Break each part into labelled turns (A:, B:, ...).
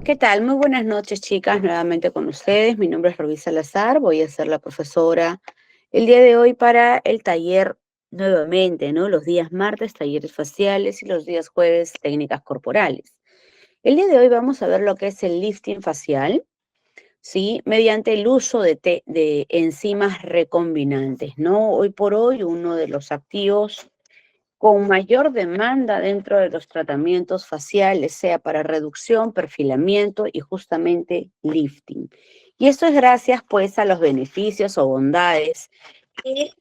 A: ¿Qué tal? Muy buenas noches, chicas, nuevamente con ustedes. Mi nombre es Rubí Salazar, voy a ser la profesora el día de hoy para el taller nuevamente, ¿no? Los días martes, talleres faciales y los días jueves, técnicas corporales. El día de hoy vamos a ver lo que es el lifting facial, ¿sí? Mediante el uso de enzimas recombinantes, ¿no? Hoy por hoy, uno de los activos con mayor demanda dentro de los tratamientos faciales, sea para reducción, perfilamiento y justamente lifting. Y esto es gracias pues a los beneficios o bondades que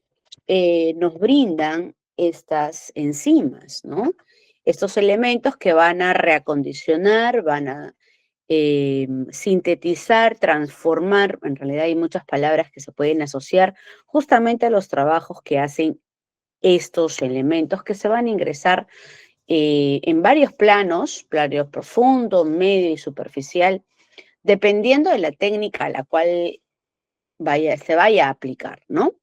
A: nos brindan estas enzimas, ¿no? Estos elementos que van a reacondicionar, van a sintetizar, transformar, en realidad hay muchas palabras que se pueden asociar justamente a los trabajos que hacen estos elementos que se van a ingresar en varios planos, plano profundo, medio y superficial, dependiendo de la técnica a la cual se vaya a aplicar, ¿no?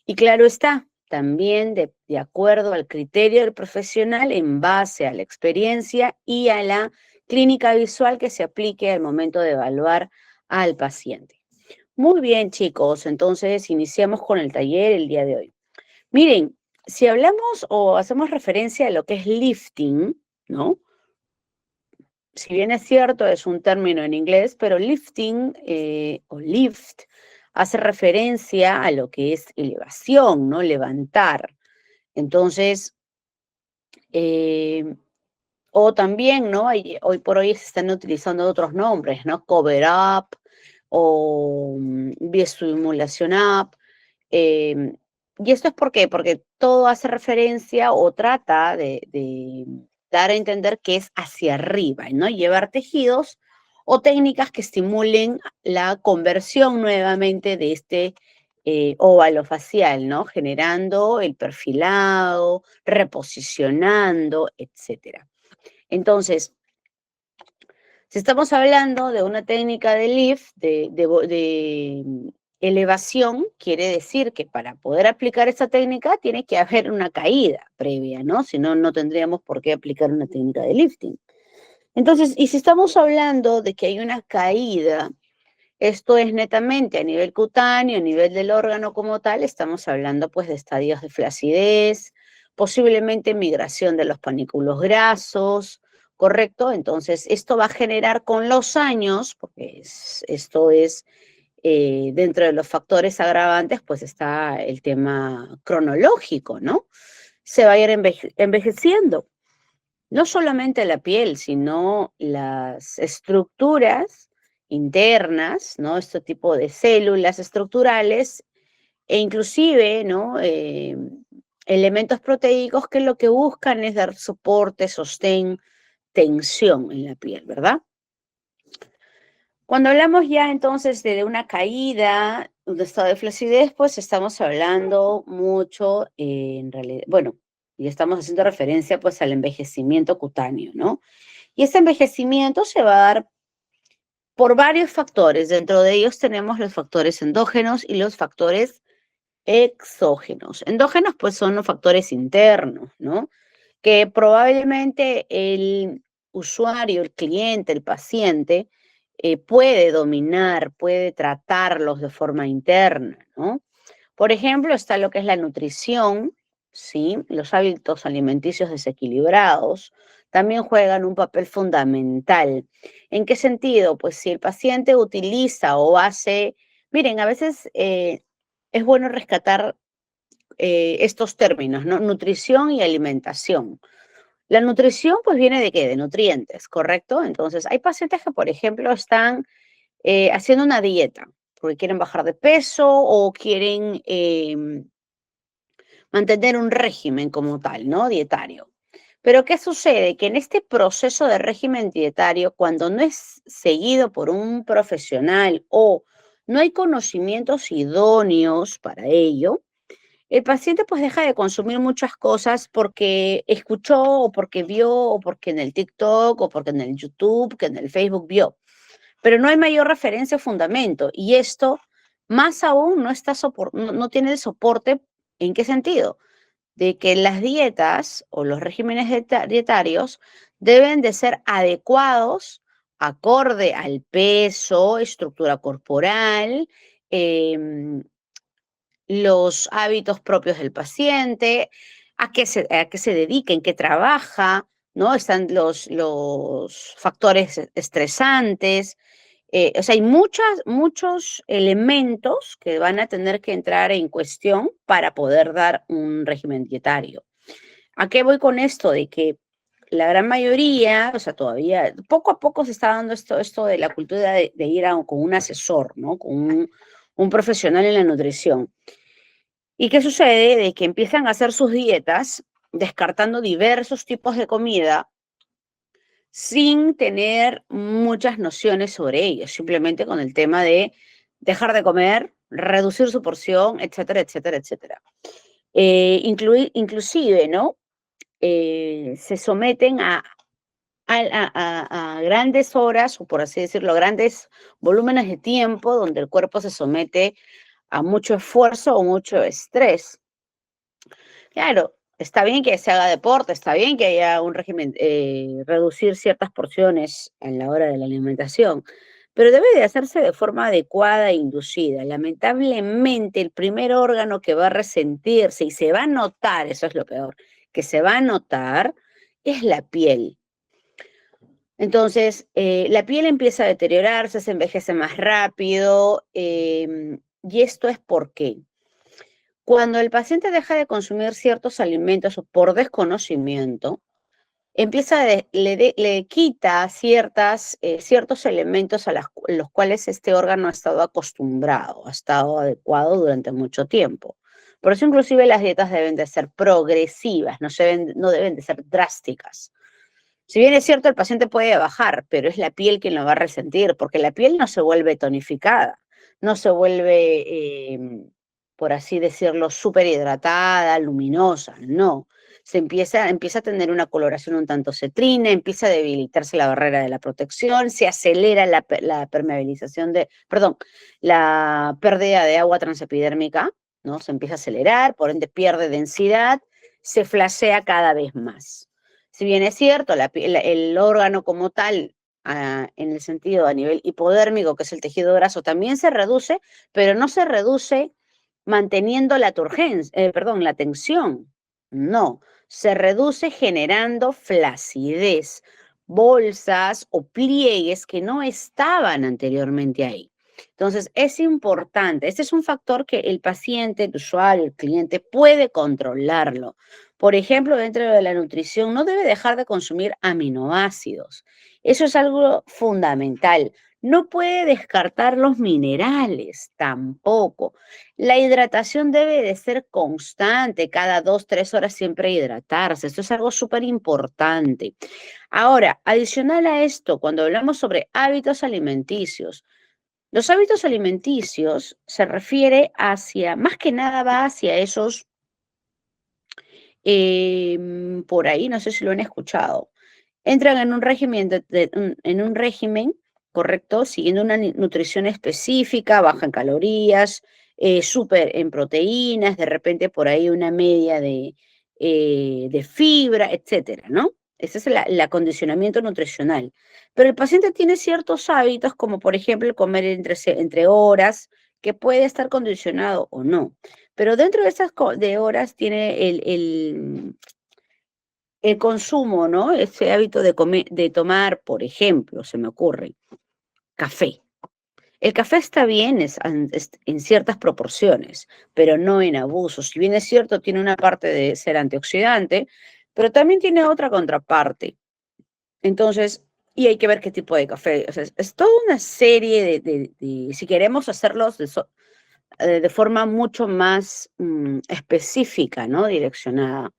A: Y claro está, también de acuerdo al criterio del profesional en base a la experiencia y a la clínica visual que se aplique al momento de evaluar al paciente. Muy bien, chicos, entonces iniciamos con el taller el día de hoy. Miren, si hablamos o hacemos referencia a lo que es lifting, ¿no? Si bien es cierto, es un término en inglés, pero lifting o lift hace referencia a lo que es elevación, ¿no? Levantar. Entonces, eh, o también, ¿no? Hoy por hoy se están utilizando otros nombres, ¿no? Cover up o bioestimulación up. eh, y esto es ¿por qué? Porque todo hace referencia o trata de dar a entender que es hacia arriba, ¿no? Llevar tejidos o técnicas que estimulen la conversión nuevamente de este óvalo facial, ¿no? Generando el perfilado, reposicionando, etcétera. Entonces, si estamos hablando de una técnica de lift, de elevación, quiere decir que para poder aplicar esta técnica tiene que haber una caída previa, ¿no? Si no, no tendríamos por qué aplicar una técnica de lifting. Entonces, y si estamos hablando de que hay una caída, esto es netamente a nivel cutáneo, a nivel del órgano como tal, estamos hablando pues de estadios de flacidez, posiblemente migración de los panículos grasos, ¿correcto? Entonces, esto va a generar con los años, porque esto es dentro de los factores agravantes, pues está el tema cronológico, ¿no? Se va a ir envejeciendo, no solamente la piel, sino las estructuras internas, ¿no? Este tipo de células estructurales e inclusive, ¿no? Elementos proteicos que lo que buscan es dar soporte, sostén, tensión en la piel, ¿verdad? Cuando hablamos ya entonces de una caída, un estado de flacidez, pues estamos hablando mucho, en realidad, bueno, y estamos haciendo referencia pues al envejecimiento cutáneo, ¿no? Y ese envejecimiento se va a dar por varios factores. Dentro de ellos tenemos los factores endógenos y los factores exógenos. Endógenos, pues, son los factores internos, ¿no? Que probablemente el usuario, el cliente, el paciente, puede dominar, puede tratarlos de forma interna, ¿no? Por ejemplo, está lo que es la nutrición, ¿sí? Los hábitos alimenticios desequilibrados también juegan un papel fundamental. ¿En qué sentido? Pues si el paciente utiliza o hace, miren, a veces es bueno rescatar estos términos, ¿no? Nutrición y alimentación. La nutrición, pues viene de qué? De nutrientes, ¿correcto? Entonces, hay pacientes que, por ejemplo, están haciendo una dieta porque quieren bajar de peso o quieren mantener un régimen como tal, ¿no? Dietario. Pero ¿qué sucede? Que en este proceso de régimen dietario, cuando no es seguido por un profesional o no hay conocimientos idóneos para ello, el paciente pues deja de consumir muchas cosas porque escuchó o porque vio o porque en el TikTok o porque en el YouTube, que en el Facebook vio. Pero no hay mayor referencia o fundamento. Y esto, más aún, no tiene el soporte. ¿En qué sentido? De que las dietas o los regímenes dietarios deben de ser adecuados acorde al peso, estructura corporal, em, los hábitos propios del paciente, a qué se dedica, en qué trabaja, ¿no? Están los factores estresantes. O sea, hay muchos elementos que van a tener que entrar en cuestión para poder dar un régimen dietario. ¿A qué voy con esto? De que la gran mayoría, o sea, todavía, poco a poco se está dando esto de la cultura de ir con un asesor, ¿no? Con un profesional en la nutrición. ¿Y qué sucede? De que empiezan a hacer sus dietas descartando diversos tipos de comida sin tener muchas nociones sobre ellos, simplemente con el tema de dejar de comer, reducir su porción, etcétera, etcétera, etcétera. Inclusive, ¿no? Se someten a grandes horas, o por así decirlo, grandes volúmenes de tiempo donde el cuerpo se somete a mucho esfuerzo o mucho estrés. Claro, está bien que se haga deporte, está bien que haya un régimen, reducir ciertas porciones en la hora de la alimentación, pero debe de hacerse de forma adecuada e inducida. Lamentablemente, el primer órgano que va a resentirse y se va a notar, eso es lo peor, que se va a notar, es la piel. Entonces, la piel empieza a deteriorarse, se envejece más rápido, y esto es por qué. Cuando el paciente deja de consumir ciertos alimentos o por desconocimiento, le quita ciertos elementos los cuales este órgano ha estado acostumbrado, ha estado adecuado durante mucho tiempo. Por eso inclusive las dietas deben de ser progresivas, no deben de ser drásticas. Si bien es cierto, el paciente puede bajar, pero es la piel quien lo va a resentir, porque la piel no se vuelve tonificada, no se vuelve, por así decirlo, súper hidratada, luminosa, no. Empieza a tener una coloración un tanto cetrina, empieza a debilitarse la barrera de la protección, se acelera la permeabilización la pérdida de agua transepidérmica, ¿no? Se empieza a acelerar, por ende pierde densidad, se flasea cada vez más. Si bien es cierto, el órgano como tal, en el sentido a nivel hipodérmico, que es el tejido graso, también se reduce, pero no se reduce manteniendo la tensión. No, se reduce generando flacidez, bolsas o pliegues que no estaban anteriormente ahí. Entonces, es importante, este es un factor que el paciente, el usuario, el cliente puede controlarlo. Por ejemplo, dentro de la nutrición no debe dejar de consumir aminoácidos. Eso es algo fundamental. No puede descartar los minerales tampoco. La hidratación debe de ser constante, cada 2, 3 horas siempre hidratarse. Esto es algo súper importante. Ahora, adicional a esto, cuando hablamos sobre hábitos alimenticios, los hábitos alimenticios se refiere más que nada va hacia esos por ahí, no sé si lo han escuchado, entran en un régimen, en un régimen, correcto, siguiendo una nutrición específica, baja en calorías, súper en proteínas, de repente por ahí una media de fibra, etcétera, ¿no? Ese es el acondicionamiento nutricional. Pero el paciente tiene ciertos hábitos, como por ejemplo el comer entre horas, que puede estar condicionado o no. Pero dentro de esas horas tiene el consumo, ¿no? Ese hábito de tomar, por ejemplo, se me ocurre, café. El café está bien en ciertas proporciones, pero no en abuso. Si bien es cierto, tiene una parte de ser antioxidante, pero también tiene otra contraparte. Entonces, y hay que ver qué tipo de café. O sea, es toda una serie si queremos hacerlos de forma mucho más específica, ¿no? Direccionada.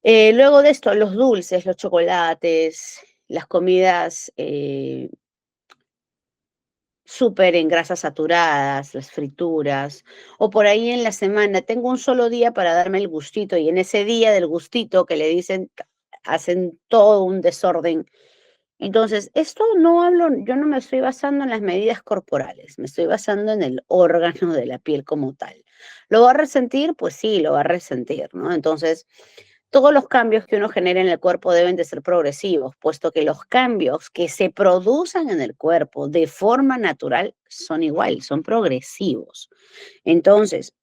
A: Luego de esto, los dulces, los chocolates, las comidas súper en grasas saturadas, las frituras, o por ahí en la semana, tengo un solo día para darme el gustito, y en ese día del gustito que le dicen, hacen todo un desorden. Entonces, yo no me estoy basando en las medidas corporales, me estoy basando en el órgano de la piel como tal. ¿Lo va a resentir? Pues sí, lo va a resentir, ¿no? Entonces, Todos los cambios que uno genera en el cuerpo deben de ser progresivos, puesto que los cambios que se producen en el cuerpo de forma natural son igual, son progresivos. Entonces,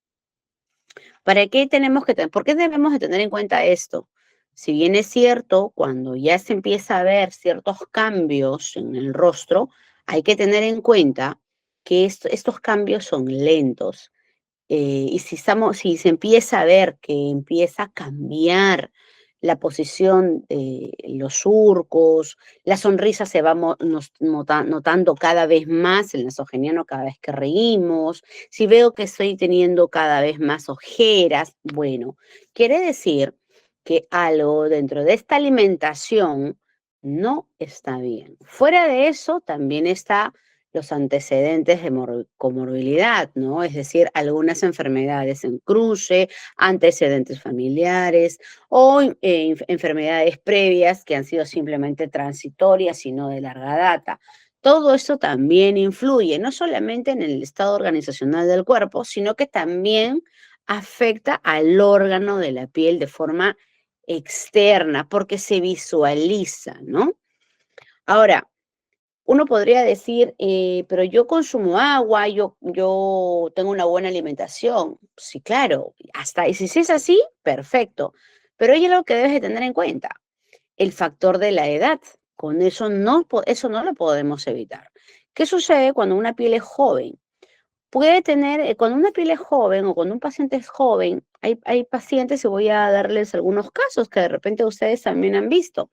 A: ¿para qué tenemos que por qué debemos de tener en cuenta esto? Si bien es cierto, cuando ya se empieza a ver ciertos cambios en el rostro, hay que tener en cuenta que estos cambios son lentos. Y si se empieza a ver que empieza a cambiar la posición de los surcos, la sonrisa se va notando cada vez más, el nasogeniano cada vez que reímos, si veo que estoy teniendo cada vez más ojeras, bueno, quiere decir que algo dentro de esta alimentación no está bien. Fuera de eso, también está los antecedentes de comorbilidad, ¿no? Es decir, algunas enfermedades en cruce, antecedentes familiares o enfermedades previas que han sido simplemente transitorias y no de larga data. Todo eso también influye, no solamente en el estado organizacional del cuerpo, sino que también afecta al órgano de la piel de forma externa, porque se visualiza, ¿no? Ahora, uno podría decir, pero yo consumo agua, yo tengo una buena alimentación. Sí, claro, hasta, y si es así, perfecto. Pero hay algo que debes de tener en cuenta, el factor de la edad. Con eso eso no lo podemos evitar. ¿Qué sucede cuando una piel es joven? Puede tener, cuando una piel es joven o cuando un paciente es joven, hay pacientes, y voy a darles algunos casos que de repente ustedes también han visto.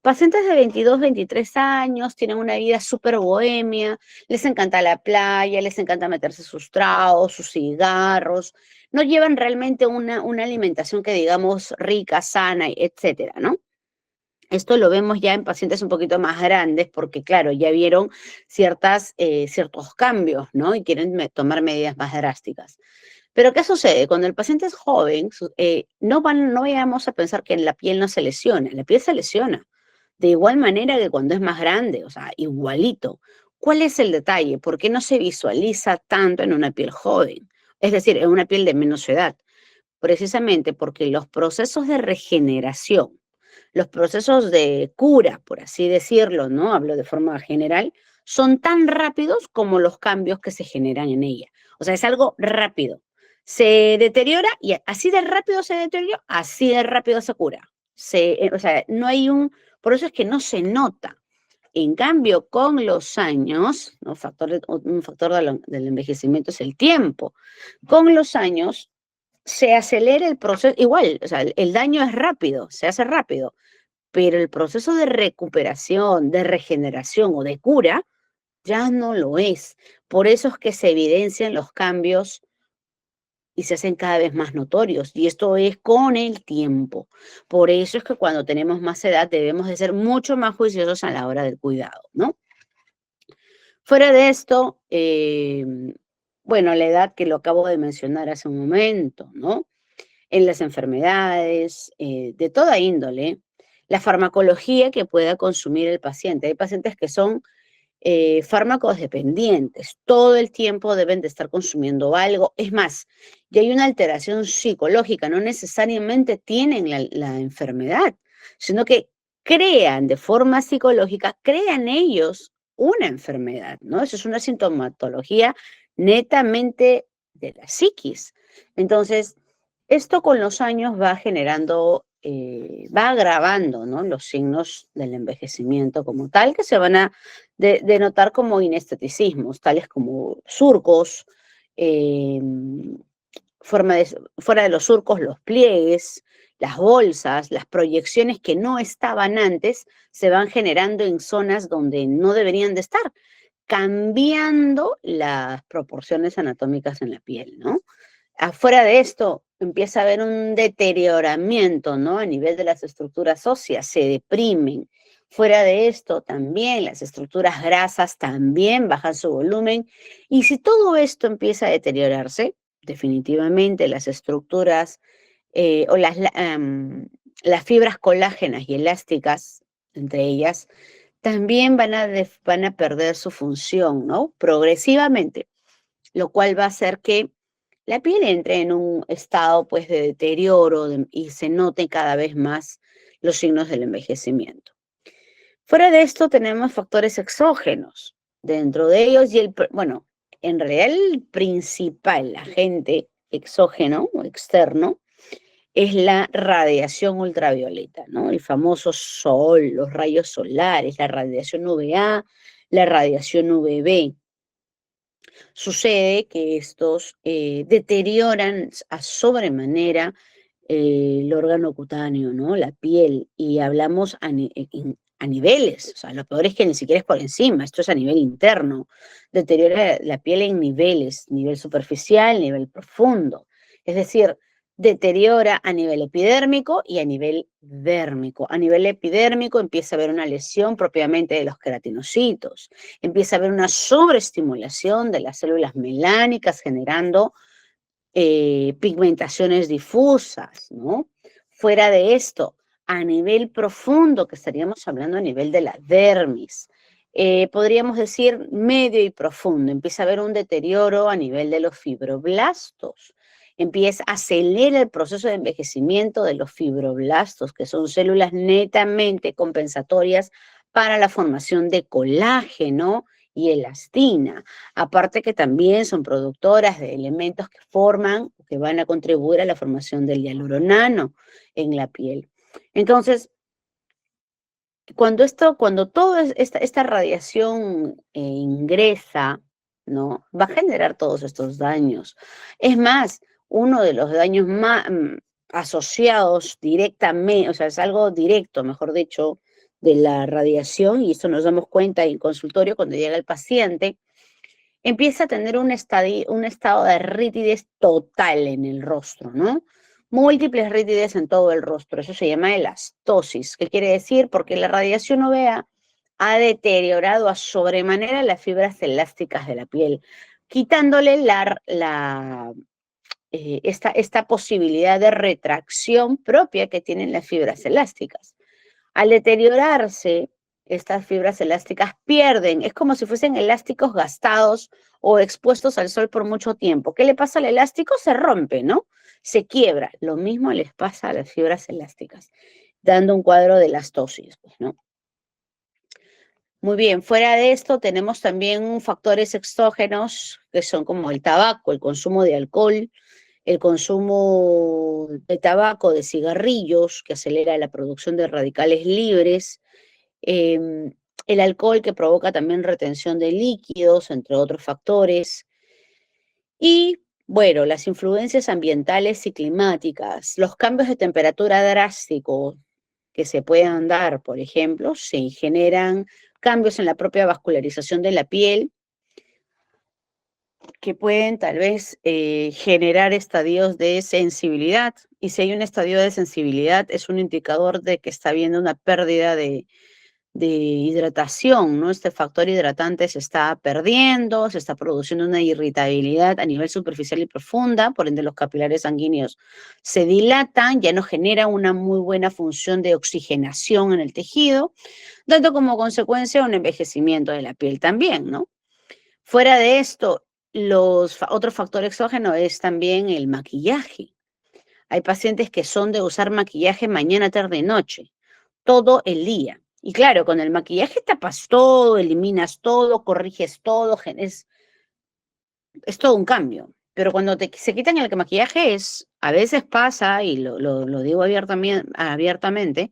A: Pacientes de 22, 23 años, tienen una vida súper bohemia, les encanta la playa, les encanta meterse sus tragos, sus cigarros, no llevan realmente una alimentación que digamos rica, sana, etcétera, ¿no? Esto lo vemos ya en pacientes un poquito más grandes porque, claro, ya vieron ciertos cambios, ¿no? Y quieren tomar medidas más drásticas. Pero, ¿qué sucede? Cuando el paciente es joven, no vayamos a pensar que la piel no se lesiona. La piel se lesiona. De igual manera que cuando es más grande, o sea, igualito. ¿Cuál es el detalle? ¿Por qué no se visualiza tanto en una piel joven? Es decir, en una piel de menos edad. Precisamente porque los procesos de regeneración, los procesos de cura, por así decirlo, ¿no? Hablo de forma general, son tan rápidos como los cambios que se generan en ella. O sea, es algo rápido. Se deteriora y así de rápido se deteriora, así de rápido se cura. O sea, no hay por eso es que no se nota. En cambio, con los años, ¿no? Un factor del envejecimiento es el tiempo. Con los años se acelera el proceso, igual, o sea, el daño es rápido, se hace rápido, pero el proceso de recuperación, de regeneración o de cura ya no lo es. Por eso es que se evidencian los cambios y se hacen cada vez más notorios. Y esto es con el tiempo. Por eso es que cuando tenemos más edad debemos de ser mucho más juiciosos a la hora del cuidado, ¿no? Fuera de esto, bueno, la edad que lo acabo de mencionar hace un momento, ¿no? En las enfermedades, de toda índole, la farmacología que pueda consumir el paciente. Hay pacientes que son fármacos dependientes, todo el tiempo deben de estar consumiendo algo. Es más, ya hay una alteración psicológica, no necesariamente tienen la enfermedad, sino que crean de forma psicológica, crean ellos una enfermedad, ¿no? Eso es una sintomatología netamente de la psiquis. Entonces, esto con los años va generando, va agravando, ¿no? Los signos del envejecimiento como tal, que se van a denotar como inesteticismos, tales como surcos, eh, fuera de los surcos, los pliegues, las bolsas, las proyecciones que no estaban antes, se van generando en zonas donde no deberían de estar, cambiando las proporciones anatómicas en la piel, ¿no? Afuera de esto, empieza a haber un deterioramiento, ¿no? A nivel de las estructuras óseas, se deprimen. Fuera de esto, también las estructuras grasas también bajan su volumen. Y si todo esto empieza a deteriorarse, definitivamente las estructuras o las fibras colágenas y elásticas, entre ellas, también van a perder su función, ¿no? Progresivamente, lo cual va a hacer que la piel entre en un estado pues de deterioro y se noten cada vez más los signos del envejecimiento. Fuera de esto tenemos factores exógenos. Dentro de ellos, bueno, en realidad el principal agente exógeno o externo es la radiación ultravioleta, ¿no? El famoso sol, los rayos solares, la radiación UVA, la radiación UVB. Sucede que estos deterioran a sobremanera el órgano cutáneo, ¿no? La piel, y hablamos a niveles, o sea, lo peor es que ni siquiera es por encima, esto es a nivel interno, deteriora la piel en niveles, nivel superficial, nivel profundo, es decir, deteriora a nivel epidérmico y a nivel dérmico. A nivel epidérmico empieza a haber una lesión propiamente de los queratinocitos, empieza a haber una sobreestimulación de las células melánicas generando pigmentaciones difusas, ¿no? Fuera de esto, a nivel profundo, que estaríamos hablando a nivel de la dermis, podríamos decir medio y profundo, empieza a haber un deterioro a nivel de los fibroblastos, acelera el proceso de envejecimiento de los fibroblastos, que son células netamente compensatorias para la formación de colágeno y elastina. Aparte que también son productoras de elementos que forman, que van a contribuir a la formación del hialuronano en la piel. Entonces, cuando toda esta radiación ingresa, ¿no? Va a generar todos estos daños. Es más, uno de los daños más asociados directamente, o sea, es algo directo, mejor dicho, de la radiación, y esto nos damos cuenta en consultorio cuando llega el paciente, empieza a tener un estado de rítides total en el rostro, ¿no? Múltiples rítides en todo el rostro. Eso se llama elastosis. ¿Qué quiere decir? Porque la radiación UVA ha deteriorado a sobremanera las fibras elásticas de la piel, quitándole esta posibilidad de retracción propia que tienen las fibras elásticas. Al deteriorarse, estas fibras elásticas pierden, es como si fuesen elásticos gastados o expuestos al sol por mucho tiempo. ¿Qué le pasa al elástico? Se rompe, ¿no? Se quiebra. Lo mismo les pasa a las fibras elásticas, dando un cuadro de elastosis, pues, ¿no? Muy bien, fuera de esto tenemos también factores exógenos que son como el tabaco, el consumo de alcohol, el consumo de tabaco, de cigarrillos, que acelera la producción de radicales libres, eh, el alcohol que provoca también retención de líquidos, entre otros factores, y bueno, las influencias ambientales y climáticas, los cambios de temperatura drásticos que se puedan dar, por ejemplo, se generan cambios en la propia vascularización de la piel, que pueden tal vez generar estadios de sensibilidad. Y si hay un estadio de sensibilidad, es un indicador de que está habiendo una pérdida de hidratación, ¿no? Este factor hidratante se está perdiendo, se está produciendo una irritabilidad a nivel superficial y profunda, por ende los capilares sanguíneos se dilatan, ya no genera una muy buena función de oxigenación en el tejido, dando como consecuencia un envejecimiento de la piel también, ¿no? Fuera de esto, otro factor exógeno es también el maquillaje. Hay pacientes que son de usar maquillaje mañana, tarde y noche, todo el día. Y claro, con el maquillaje tapas todo, eliminas todo, corriges todo, es todo un cambio. Pero cuando se quitan el maquillaje a veces pasa, y lo digo abiertamente,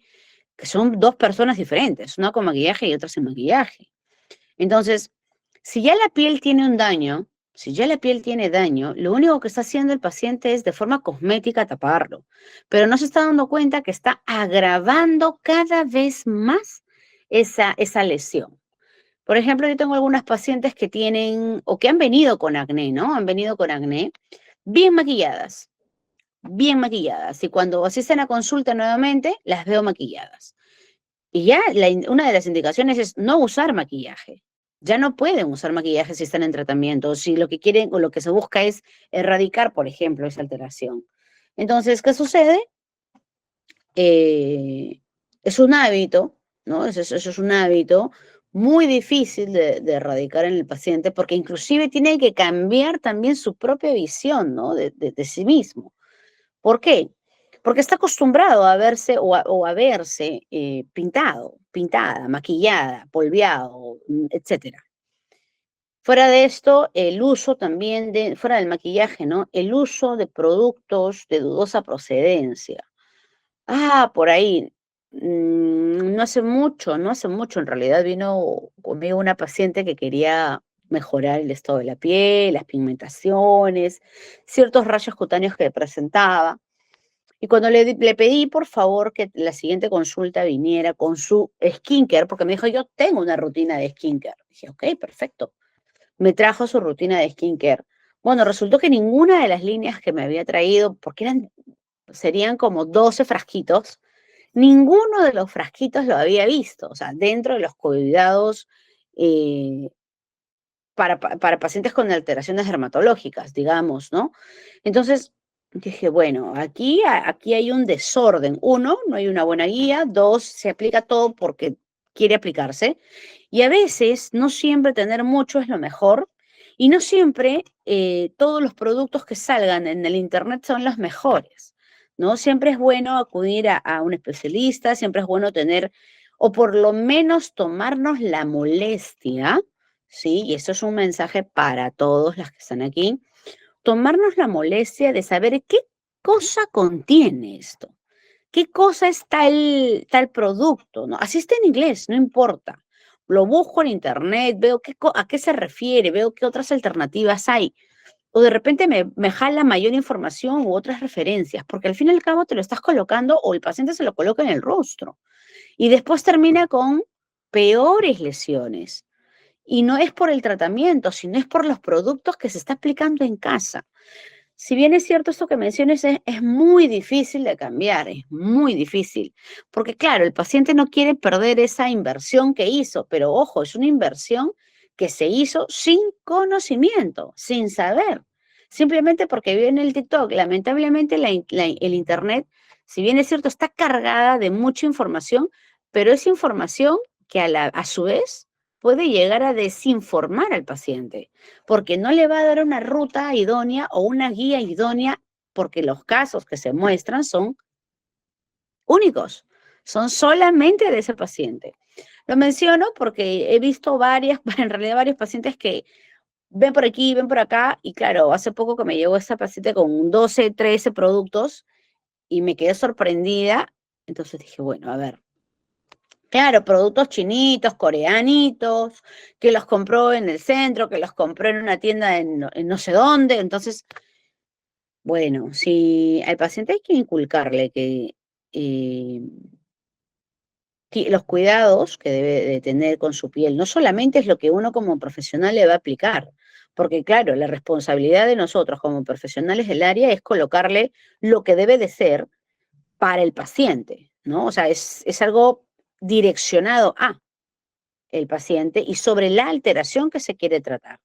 A: que son dos personas diferentes, una con maquillaje y otra sin maquillaje. Entonces, si ya la piel tiene un daño, si ya la piel tiene daño, lo único que está haciendo el paciente es de forma cosmética taparlo, pero no se está dando cuenta que está agravando cada vez más esa lesión. Por ejemplo, yo tengo algunas pacientes que tienen o que han venido con acné, ¿no? Han venido con acné bien maquilladas, bien maquilladas. Y cuando asisten a consulta nuevamente, las veo maquilladas. Y ya una de las indicaciones es no usar maquillaje. Ya no pueden usar maquillaje si están en tratamiento, si lo que quieren o lo que se busca es erradicar, por ejemplo, esa alteración. Entonces, ¿qué sucede? Es un hábito, ¿no? Eso es un hábito, muy difícil de erradicar en el paciente, porque inclusive tiene que cambiar también su propia visión, ¿no? De sí mismo. ¿Por qué? Porque está acostumbrado a verse o a verse pintado, pintada, maquillada, polveado, etcétera. Fuera de esto, el uso también fuera del maquillaje, ¿no? El uso de productos de dudosa procedencia. Ah, por ahí. No hace mucho en realidad vino conmigo una paciente que quería mejorar el estado de la piel, las pigmentaciones, ciertos rayos cutáneos que presentaba. Y cuando le pedí, por favor, que la siguiente consulta viniera con su skincare, porque me dijo, yo tengo una rutina de skincare. Dije, ok, perfecto. Me trajo su rutina de skincare. Bueno, resultó que ninguna de las líneas que me había traído, porque serían como 12 frasquitos, ninguno de los frasquitos lo había visto, o sea, dentro de los cuidados eh, para pacientes con alteraciones dermatológicas, digamos, ¿no? Entonces dije, bueno, aquí hay un desorden. Uno, no hay una buena guía. Dos, se aplica todo porque quiere aplicarse. Y a veces, no siempre tener mucho es lo mejor. Y no siempre todos los productos que salgan en el Internet son los mejores, ¿no? Siempre es bueno acudir a un especialista, siempre es bueno tener, o por lo menos tomarnos la molestia, ¿sí? Y eso es un mensaje para todos los que están aquí, tomarnos la molestia de saber qué cosa contiene esto, qué cosa es tal producto, ¿no? Así está en inglés, no importa. Lo busco en internet, veo a qué se refiere, veo qué otras alternativas hay. O de repente me jala mayor información u otras referencias, porque al fin y al cabo te lo estás colocando o el paciente se lo coloca en el rostro. Y después termina con peores lesiones. Y no es por el tratamiento, sino es por los productos que se está aplicando en casa. Si bien es cierto esto que mencionas, es muy difícil de cambiar, es muy difícil, porque claro, el paciente no quiere perder esa inversión que hizo, pero ojo, es una inversión que se hizo sin conocimiento, sin saber, simplemente porque vive en el TikTok. Lamentablemente el Internet, si bien es cierto, está cargada de mucha información, pero es información que a su vez puede llegar a desinformar al paciente porque no le va a dar una ruta idónea o una guía idónea, porque los casos que se muestran son únicos, son solamente de ese paciente. Lo menciono porque he visto en realidad varios pacientes que ven por aquí, ven por acá, y claro, hace poco que me llegó esta paciente con 12, 13 productos y me quedé sorprendida, entonces dije, bueno, a ver, claro, productos chinitos, coreanitos, que los compró en el centro, que los compró en una tienda en no sé dónde. Entonces, bueno, si al paciente hay que inculcarle que eh, los cuidados que debe de tener con su piel, no solamente es lo que uno como profesional le va a aplicar, porque claro, la responsabilidad de nosotros como profesionales del área es colocarle lo que debe de ser para el paciente, ¿no? O sea, es algo direccionado a el paciente y sobre la alteración que se quiere tratar.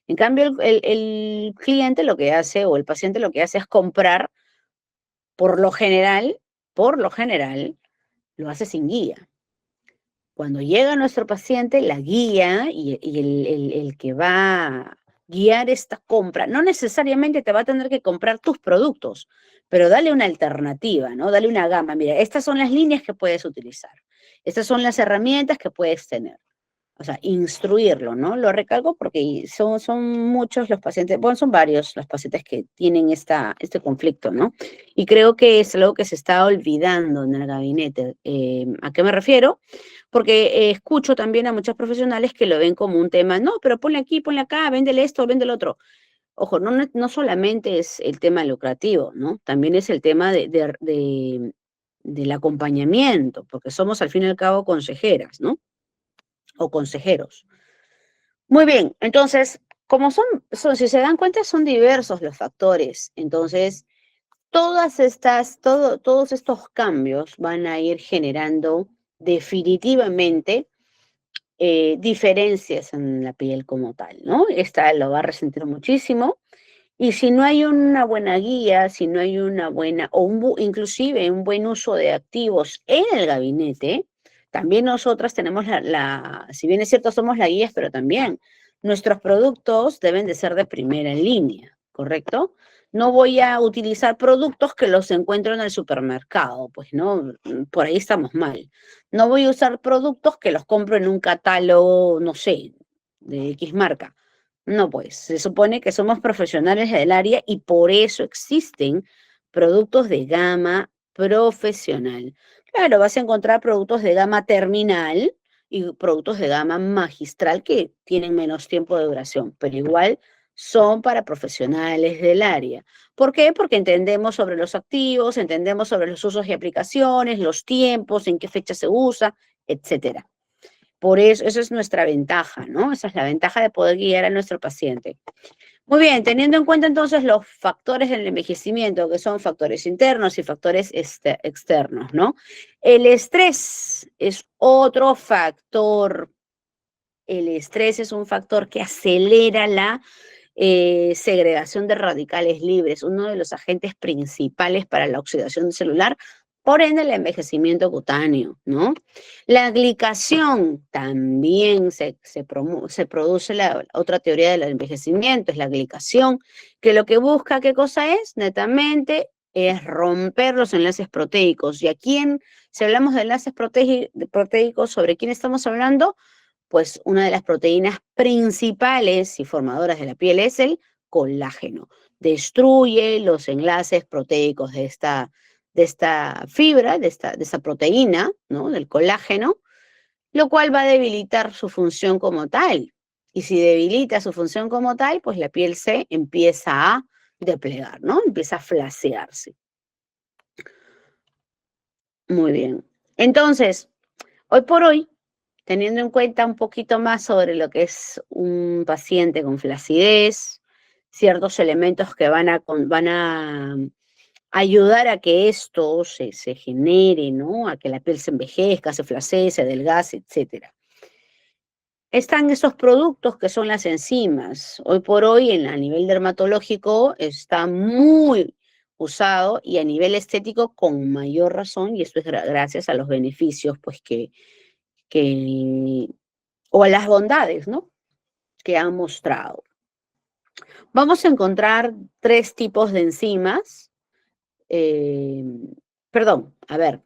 A: En cambio, el cliente lo que hace o el paciente lo que hace es comprar, por por lo general, lo hace sin guía. Cuando llega nuestro paciente, la guía y el que va a guiar esta compra, no necesariamente te va a tener que comprar tus productos, pero dale una alternativa, ¿no? Dale una gama. Mira, estas son las líneas que puedes utilizar. Estas son las herramientas que puedes tener. O sea, instruirlo, ¿no? Lo recalco porque son muchos los pacientes, bueno, son varios los pacientes que tienen este conflicto, ¿no? Y creo que es algo que se está olvidando en el gabinete. ¿A qué me refiero? Porque escucho también a muchos profesionales que lo ven como un tema, no, pero ponle aquí, ponle acá, véndele esto, véndele otro. Ojo, no solamente es el tema lucrativo, ¿no? También es el tema del acompañamiento, porque somos al fin y al cabo consejeras, ¿no? O consejeros. Muy bien, entonces, como si se dan cuenta, son diversos los factores. Entonces, todos estos cambios van a ir generando definitivamente diferencias en la piel como tal, ¿no? Esta lo va a resentir muchísimo. Y si no hay una buena guía, si no hay una buena, inclusive un buen uso de activos en el gabinete, también nosotras tenemos si bien es cierto, somos la guía, pero también nuestros productos deben de ser de primera línea, ¿correcto? No voy a utilizar productos que los encuentro en el supermercado, pues no, por ahí estamos mal. No voy a usar productos que los compro en un catálogo, no sé, de X marca. No, pues se supone que somos profesionales del área y por eso existen productos de gama profesional. Claro, vas a encontrar productos de gama terminal y productos de gama magistral que tienen menos tiempo de duración, pero igual son para profesionales del área. ¿Por qué? Porque entendemos sobre los activos, entendemos sobre los usos y aplicaciones, los tiempos, en qué fecha se usa, etcétera. Por eso, esa es nuestra ventaja, ¿no? Esa es la ventaja de poder guiar a nuestro paciente. Muy bien, teniendo en cuenta entonces los factores del envejecimiento, que son factores internos y factores externos, ¿no? El estrés es otro factor. El estrés es un factor que acelera la segregación de radicales libres, uno de los agentes principales para la oxidación celular, por ende el envejecimiento cutáneo, ¿no? La glicación también se produce, la otra teoría del envejecimiento es la glicación, que lo que busca, ¿qué cosa es? Netamente es romper los enlaces proteicos. ¿Y a quién, si hablamos de enlaces proteicos, sobre quién estamos hablando? Pues una de las proteínas principales y formadoras de la piel es el colágeno. Destruye los enlaces proteicos de esta fibra, de esta proteína, ¿no? Del colágeno, lo cual va a debilitar su función como tal. Y si debilita su función como tal, pues la piel se empieza a desplegar, ¿no? Empieza a flacearse. Muy bien. Entonces, hoy por hoy, teniendo en cuenta un poquito más sobre lo que es un paciente con flacidez, ciertos elementos que van a ayudar a que esto se genere, ¿no? A que la piel se envejezca, se flacee, se adelgace, etc. Están esos productos que son las enzimas. Hoy por hoy, a nivel dermatológico, está muy usado y a nivel estético con mayor razón, y esto es gracias a los beneficios, pues, o a las bondades, ¿no? Que han mostrado. Vamos a encontrar tres tipos de enzimas. Perdón, a ver.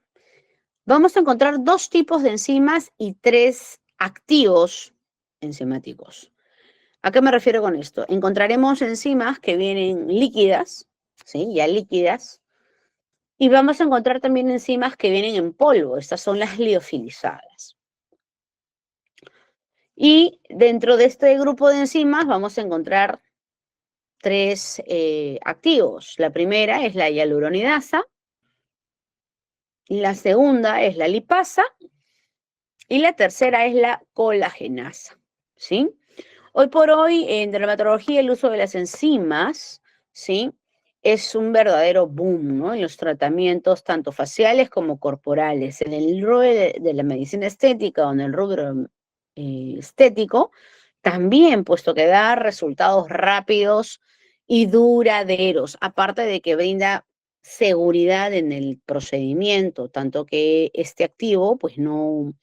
A: Vamos a encontrar dos tipos de enzimas y tres activos enzimáticos. ¿A qué me refiero con esto? Encontraremos enzimas que vienen líquidas, ¿sí? Ya líquidas. Y vamos a encontrar también enzimas que vienen en polvo. Estas son las liofilizadas. Y dentro de este grupo de enzimas vamos a encontrar tres activos. La primera es la hialuronidasa, la segunda es la lipasa y la tercera es la colagenasa, ¿sí? Hoy por hoy en dermatología el uso de las enzimas, ¿sí? Es un verdadero boom, ¿no? En los tratamientos tanto faciales como corporales. En el rubro de la medicina estética o en el rubro estético, también, puesto que da resultados rápidos y duraderos, aparte de que brinda seguridad en el procedimiento, tanto que este activo, pues no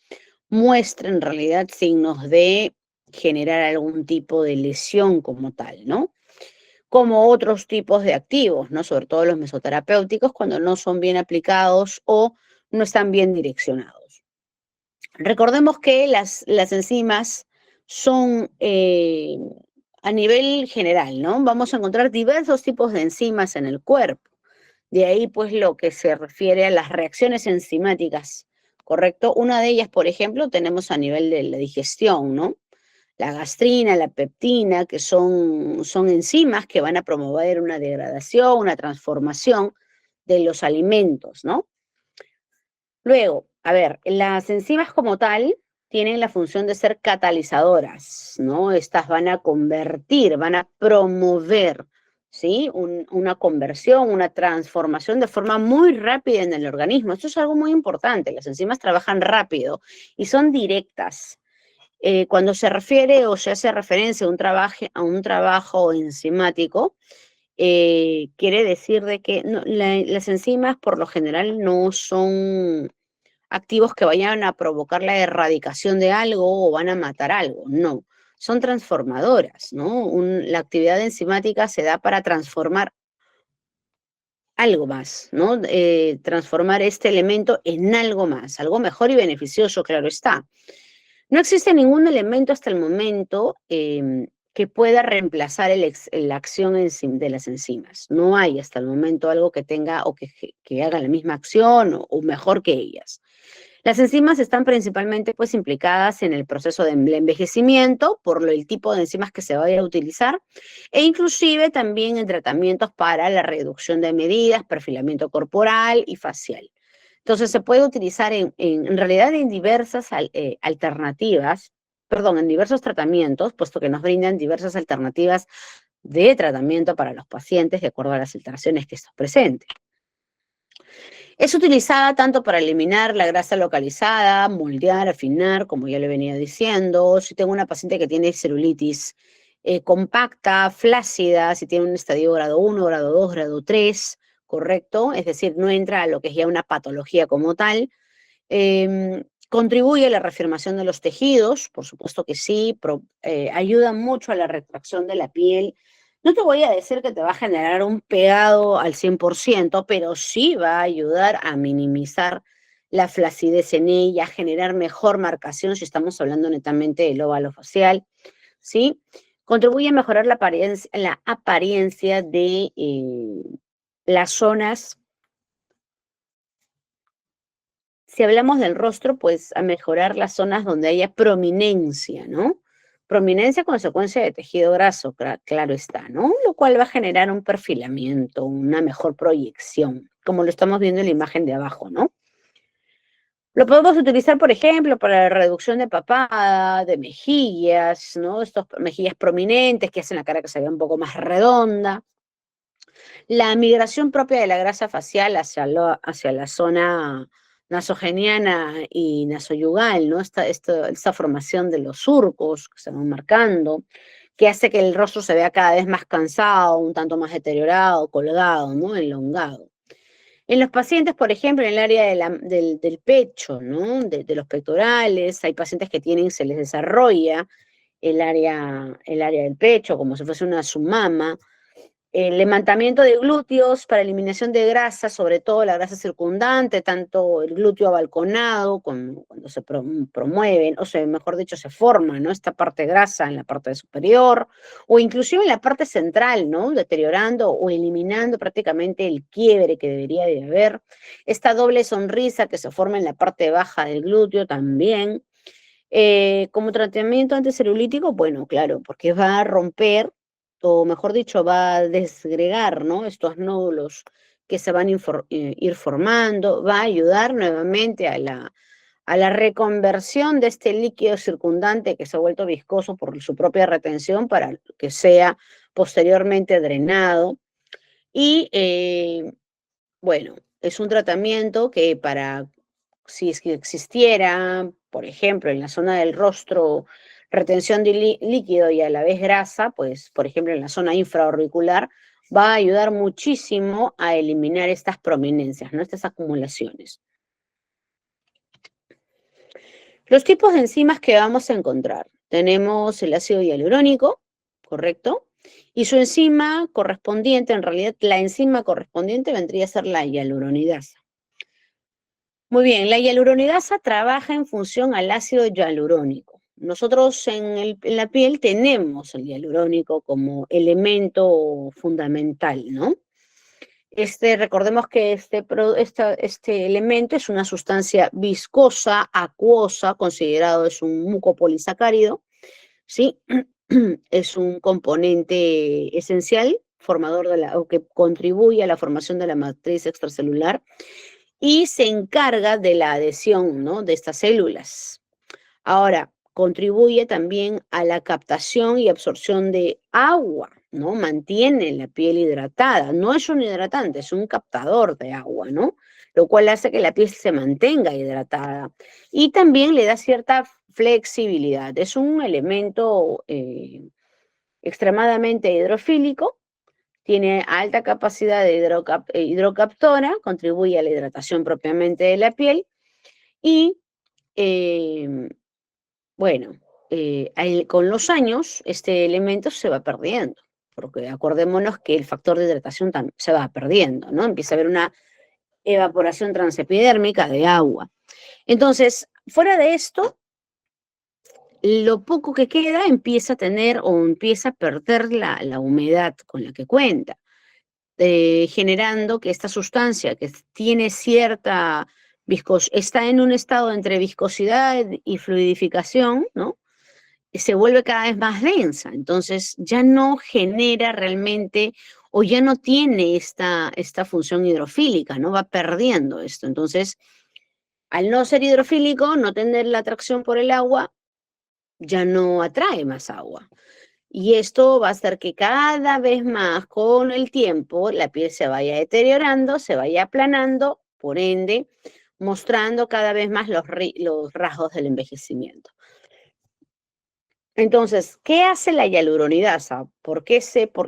A: muestra en realidad signos de generar algún tipo de lesión como tal, ¿no? Como otros tipos de activos, ¿no? Sobre todo los mesoterapéuticos, cuando no son bien aplicados o no están bien direccionados. Recordemos que las enzimas son a nivel general, ¿no? Vamos a encontrar diversos tipos de enzimas en el cuerpo. De ahí, pues, lo que se refiere a las reacciones enzimáticas, ¿correcto? Una de ellas, por ejemplo, tenemos a nivel de la digestión, ¿no? La gastrina, la peptina, que son enzimas que van a promover una degradación, una transformación de los alimentos, ¿no? Luego, a ver, las enzimas como tal tienen la función de ser catalizadoras, ¿no? Estas van a convertir, van a promover, ¿sí? Una conversión, una transformación de forma muy rápida en el organismo. Esto es algo muy importante. Las enzimas trabajan rápido y son directas. Cuando se refiere o se hace referencia a un trabajo enzimático, quiere decir de que las enzimas por lo general no son activos que vayan a provocar la erradicación de algo o van a matar algo, no. Son transformadoras, ¿no? La actividad enzimática se da para transformar algo más, ¿no? Transformar este elemento en algo más, algo mejor y beneficioso, claro está. No existe ningún elemento hasta el momento que pueda reemplazar la acción de las enzimas. No hay hasta el momento algo que tenga o que haga la misma acción o mejor que ellas. Las enzimas están principalmente pues implicadas en el proceso de envejecimiento por el tipo de enzimas que se vaya a utilizar e inclusive también en tratamientos para la reducción de medidas, perfilamiento corporal y facial. Entonces se puede utilizar en realidad en diversas alternativas, perdón, en diversos tratamientos, puesto que nos brindan diversas alternativas de tratamiento para los pacientes de acuerdo a las alteraciones que estos presenten. Es utilizada tanto para eliminar la grasa localizada, moldear, afinar, como ya le venía diciendo. Si tengo una paciente que tiene celulitis compacta, flácida, si tiene un estadio grado 1, grado 2, grado 3, ¿correcto? Es decir, no entra a lo que es ya una patología como tal. Contribuye a la reafirmación de los tejidos, por supuesto que sí, ayuda mucho a la retracción de la piel. No te voy a decir que te va a generar un pegado al 100%, pero sí va a ayudar a minimizar la flacidez en ella, a generar mejor marcación si estamos hablando netamente del óvalo facial, ¿sí? Contribuye a mejorar la apariencia de las zonas. Si hablamos del rostro, pues a mejorar las zonas donde haya prominencia, ¿no? Prominencia a consecuencia de tejido graso, claro está, ¿no? Lo cual va a generar un perfilamiento, una mejor proyección, como lo estamos viendo en la imagen de abajo, ¿no? Lo podemos utilizar, por ejemplo, para la reducción de papada, de mejillas, ¿no? Estas mejillas prominentes que hacen la cara que se vea un poco más redonda. La migración propia de la grasa facial hacia la zona nasogeniana y nasoyugal, ¿no? Esta formación de los surcos que se van marcando, que hace que el rostro se vea cada vez más cansado, un tanto más deteriorado, colgado, ¿no? Elongado. En los pacientes, por ejemplo, en el área del pecho, ¿no? De los pectorales, hay pacientes que se les desarrolla el área del pecho como si fuese una sumama. El levantamiento de glúteos para eliminación de grasa, sobre todo la grasa circundante, tanto el glúteo abalconado cuando se promueven, o sea, mejor dicho, se forma, ¿no? Esta parte grasa en la parte superior, o inclusive en la parte central, ¿no? Deteriorando o eliminando prácticamente el quiebre que debería de haber. Esta doble sonrisa que se forma en la parte baja del glúteo también. Como tratamiento anticelulítico, bueno, claro, porque va a romper, o mejor dicho, va a desgregar, ¿no? Estos nódulos que se van a ir formando, va a ayudar nuevamente a la reconversión de este líquido circundante que se ha vuelto viscoso por su propia retención para que sea posteriormente drenado. Y bueno, es un tratamiento que si es que existiera, por ejemplo, en la zona del rostro, retención de líquido y a la vez grasa, pues, por ejemplo, en la zona infraauricular, va a ayudar muchísimo a eliminar estas prominencias, ¿no? Estas acumulaciones. Los tipos de enzimas que vamos a encontrar. Tenemos el ácido hialurónico, ¿correcto? Y su enzima correspondiente, en realidad la enzima correspondiente vendría a ser la hialuronidasa. Muy bien, la hialuronidasa trabaja en función al ácido hialurónico. Nosotros en la piel tenemos el hialurónico como elemento fundamental, ¿no? Recordemos que este elemento es una sustancia viscosa, acuosa, considerado es un mucopolisacárido, ¿sí? Es un componente esencial, formador o que contribuye a la formación de la matriz extracelular y se encarga de la adhesión, ¿no? De estas células. Ahora, contribuye también a la captación y absorción de agua, ¿no? Mantiene la piel hidratada. No es un hidratante, es un captador de agua, ¿no? Lo cual hace que la piel se mantenga hidratada. Y también le da cierta flexibilidad. Es un elemento extremadamente hidrofílico, tiene alta capacidad de hidrocaptora, contribuye a la hidratación propiamente de la piel Y bueno, con los años este elemento se va perdiendo, porque acordémonos que el factor de hidratación se va perdiendo, ¿no? Empieza a haber una evaporación transepidérmica de agua. Entonces, fuera de esto, lo poco que queda empieza a tener o empieza a perder la humedad con la que cuenta, generando que esta sustancia que tiene cierta está en un estado entre viscosidad y fluidificación, ¿no? Se vuelve cada vez más densa, entonces ya no genera realmente o ya no tiene esta función hidrofílica, ¿no? Va perdiendo esto. Entonces, al no ser hidrofílico, no tener la atracción por el agua, ya no atrae más agua. Y esto va a hacer que cada vez más con el tiempo la piel se vaya deteriorando, se vaya aplanando, por ende, mostrando cada vez más los rasgos del envejecimiento. Entonces, ¿qué hace la hialuronidasa?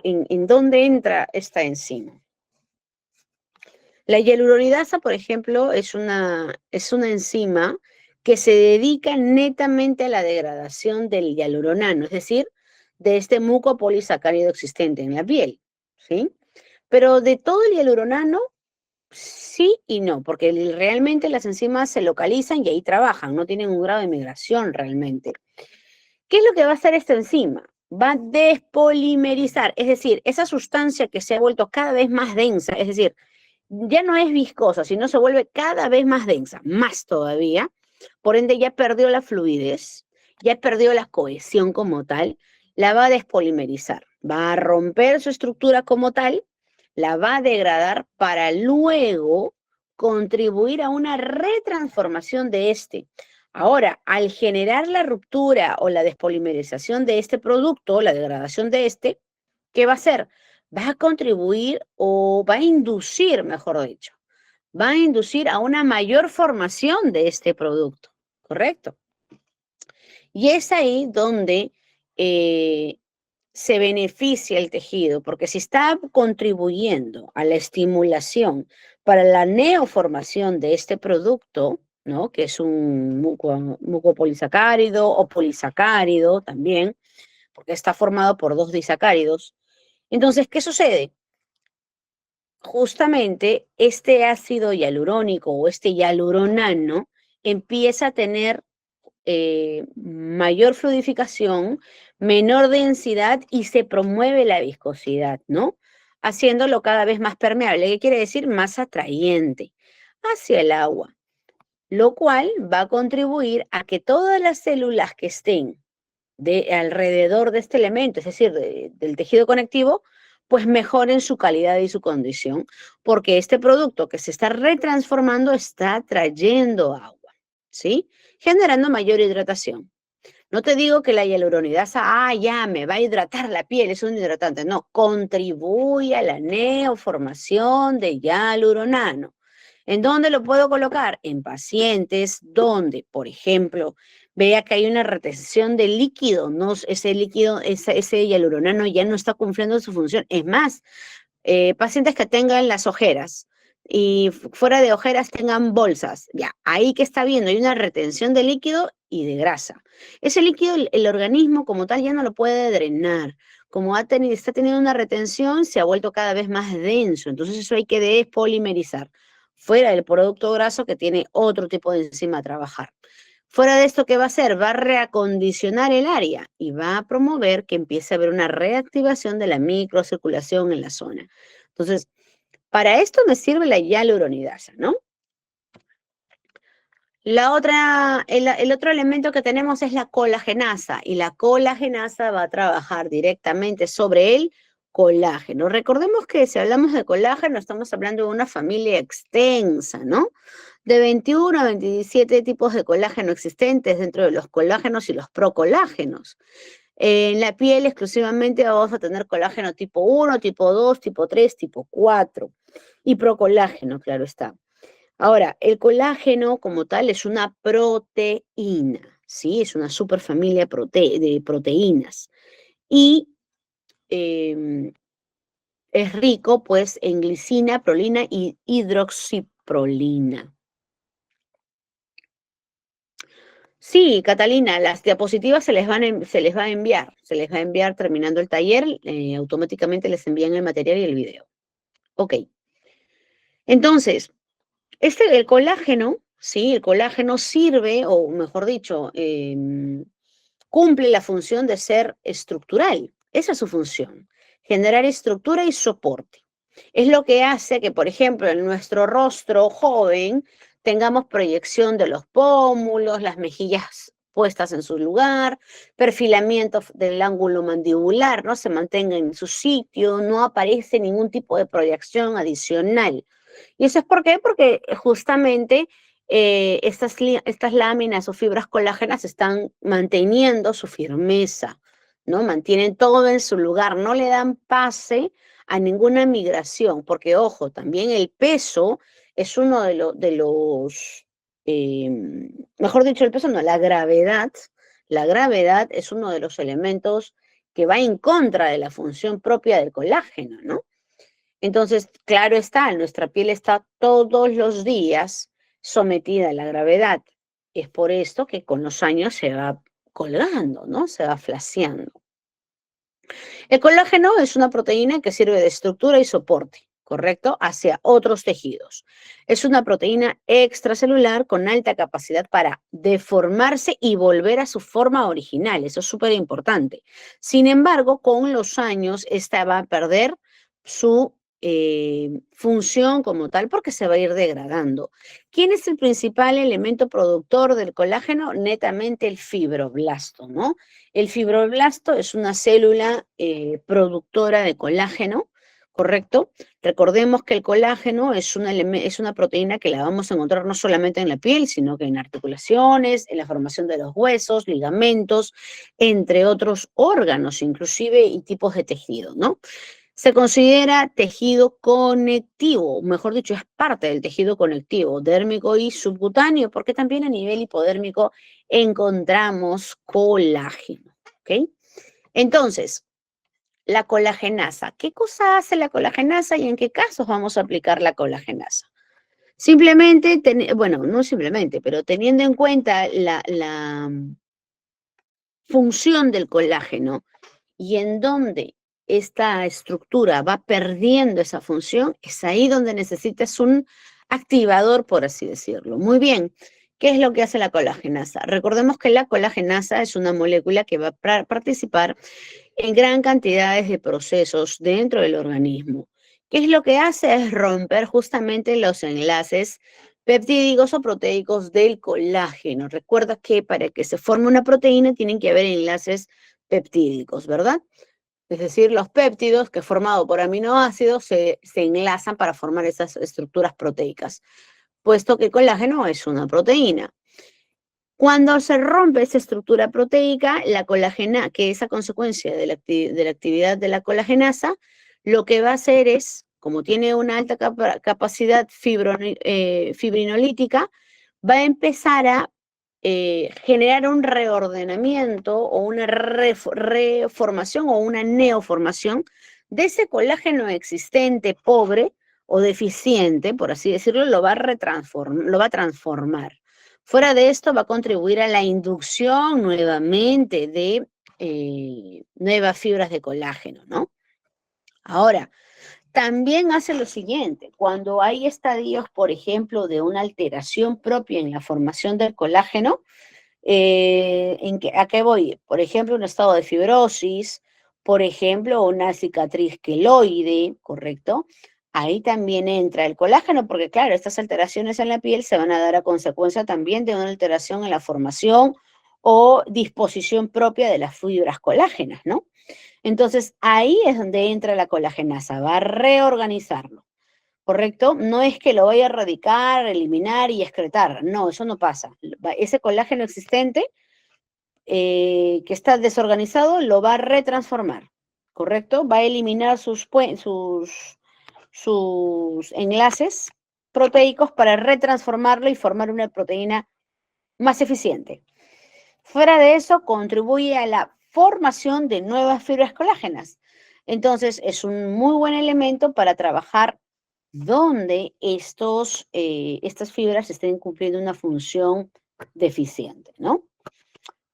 A: ¿En dónde entra esta enzima? La hialuronidasa, por ejemplo, es una enzima que se dedica netamente a la degradación del hialuronano, es decir, de este mucopolisacárido existente en la piel, ¿sí? Pero de todo el hialuronano, sí y no, porque realmente las enzimas se localizan y ahí trabajan, no tienen un grado de migración realmente. ¿Qué es lo que va a hacer esta enzima? Va a despolimerizar, es decir, esa sustancia que se ha vuelto cada vez más densa, es decir, ya no es viscosa, sino se vuelve cada vez más densa, más todavía, por ende ya perdió la fluidez, ya perdió la cohesión como tal, la va a despolimerizar, va a romper su estructura como tal, la va a degradar para luego contribuir a una retransformación de este. Ahora, al generar la ruptura o la despolimerización de este producto, la degradación de este, ¿qué va a hacer? Va a contribuir o va a inducir, mejor dicho, va a inducir a una mayor formación de este producto, ¿correcto? Y es ahí donde se beneficia el tejido, porque si está contribuyendo a la estimulación para la neoformación de este producto, ¿no? Que es un mucopolisacárido o polisacárido también, porque está formado por dos disacáridos. Entonces, ¿qué sucede? Justamente este ácido hialurónico o este hialuronano empieza a tener mayor fluidificación, menor densidad y se promueve la viscosidad, ¿no? Haciéndolo cada vez más permeable, ¿qué quiere decir? Más atrayente hacia el agua, lo cual va a contribuir a que todas las células que estén alrededor de este elemento, es decir, del tejido conectivo, pues mejoren su calidad y su condición, porque este producto que se está retransformando está trayendo agua, ¿sí? Generando mayor hidratación. No te digo que la hialuronidasa, ya me va a hidratar la piel, es un hidratante. No, contribuye a la neoformación de hialuronano. ¿En dónde lo puedo colocar? En pacientes donde, por ejemplo, vea que hay una retención de líquido, no, ese líquido, ese hialuronano ya no está cumpliendo su función. Es más, pacientes que tengan las ojeras y fuera de ojeras tengan bolsas, ya, ahí que está viendo, hay una retención de líquido y de grasa. Ese líquido, el organismo como tal ya no lo puede drenar. Como está teniendo una retención, se ha vuelto cada vez más denso. Entonces eso hay que despolimerizar. Fuera del producto graso que tiene otro tipo de enzima a trabajar. Fuera de esto, ¿qué va a hacer? Va a reacondicionar el área y va a promover que empiece a haber una reactivación de la microcirculación en la zona. Entonces, para esto me sirve la hialuronidasa, ¿no? El otro elemento que tenemos es la colagenasa y la colagenasa va a trabajar directamente sobre el colágeno. Recordemos que si hablamos de colágeno estamos hablando de una familia extensa, ¿no? De 21 a 27 tipos de colágeno existentes dentro de los colágenos y los procolágenos. En la piel exclusivamente vamos a tener colágeno tipo 1, tipo 2, tipo 3, tipo 4 y procolágeno, claro está. Ahora, el colágeno como tal es una proteína, ¿sí? Es una superfamilia de proteínas y es rico pues en glicina, prolina y hidroxiprolina. Sí, Catalina, las diapositivas se les va a enviar terminando el taller, automáticamente les envían el material y el video. Ok, entonces, el colágeno, sí, el colágeno sirve, o mejor dicho, cumple la función de ser estructural. Esa es su función, generar estructura y soporte. Es lo que hace que, por ejemplo, en nuestro rostro joven tengamos proyección de los pómulos, las mejillas puestas en su lugar, perfilamiento del ángulo mandibular, ¿no? Se mantenga en su sitio, no aparece ningún tipo de proyección adicional. ¿Y eso es por qué? Porque justamente estas láminas o fibras colágenas están manteniendo su firmeza, ¿no? Mantienen todo en su lugar, no le dan pase a ninguna migración, porque ojo, también el peso es uno de los eh, mejor dicho, el peso no, la gravedad es uno de los elementos que va en contra de la función propia del colágeno, ¿no? Entonces, claro está, nuestra piel está todos los días sometida a la gravedad. Es por esto que con los años se va colgando, ¿no? Se va flaseando. El colágeno es una proteína que sirve de estructura y soporte, ¿correcto? Hacia otros tejidos. Es una proteína extracelular con alta capacidad para deformarse y volver a su forma original. Eso es súper importante. Sin embargo, con los años, esta va a perder su función como tal porque se va a ir degradando. ¿Quién es el principal elemento productor del colágeno? Netamente el fibroblasto, ¿no? El fibroblasto es una célula productora de colágeno, ¿correcto? Recordemos que el colágeno es una proteína que la vamos a encontrar no solamente en la piel, sino que en articulaciones, en la formación de los huesos, ligamentos, entre otros órganos, inclusive, y tipos de tejido, ¿no? Se considera tejido conectivo, mejor dicho, es parte del tejido conectivo, dérmico y subcutáneo, porque también a nivel hipodérmico encontramos colágeno, ¿ok? Entonces, la colagenasa. ¿Qué cosa hace la colagenasa y en qué casos vamos a aplicar la colagenasa? Simplemente, bueno, no simplemente, pero teniendo en cuenta la función del colágeno y en dónde esta estructura va perdiendo esa función, es ahí donde necesitas un activador, por así decirlo. Muy bien, ¿qué es lo que hace la colagenasa? Recordemos que la colagenasa es una molécula que va a participar en gran cantidades de procesos dentro del organismo. ¿Qué es lo que hace? Es romper justamente los enlaces peptídicos o proteicos del colágeno. Recuerda que para que se forme una proteína tienen que haber enlaces peptídicos, ¿verdad? Es decir, los péptidos que formado por aminoácidos se enlazan para formar esas estructuras proteicas, puesto que el colágeno es una proteína. Cuando se rompe esa estructura proteica, la colagena, que es a consecuencia de la actividad de la colagenasa, lo que va a hacer es, como tiene una alta capacidad fibrinolítica, va a empezar a generar un reordenamiento o una reformación o una neoformación de ese colágeno existente, pobre o deficiente, por así decirlo, lo va a transformar. Fuera de esto, va a contribuir a la inducción nuevamente de nuevas fibras de colágeno, ¿no? Ahora, también hace lo siguiente, cuando hay estadios, por ejemplo, de una alteración propia en la formación del colágeno, ¿a qué voy? Por ejemplo, un estado de fibrosis, por ejemplo, una cicatriz queloide, ¿correcto? Ahí también entra el colágeno, porque claro, estas alteraciones en la piel se van a dar a consecuencia también de una alteración en la formación o disposición propia de las fibras colágenas, ¿no? Entonces, ahí es donde entra la colagenasa, va a reorganizarlo. ¿Correcto? No es que lo vaya a erradicar, eliminar y excretar. No, eso no pasa. Ese colágeno existente que está desorganizado lo va a retransformar. ¿Correcto? Va a eliminar sus enlaces proteicos para retransformarlo y formar una proteína más eficiente. Fuera de eso, contribuye a la formación de nuevas fibras colágenas. Entonces, es un muy buen elemento para trabajar donde estas fibras estén cumpliendo una función deficiente, ¿no?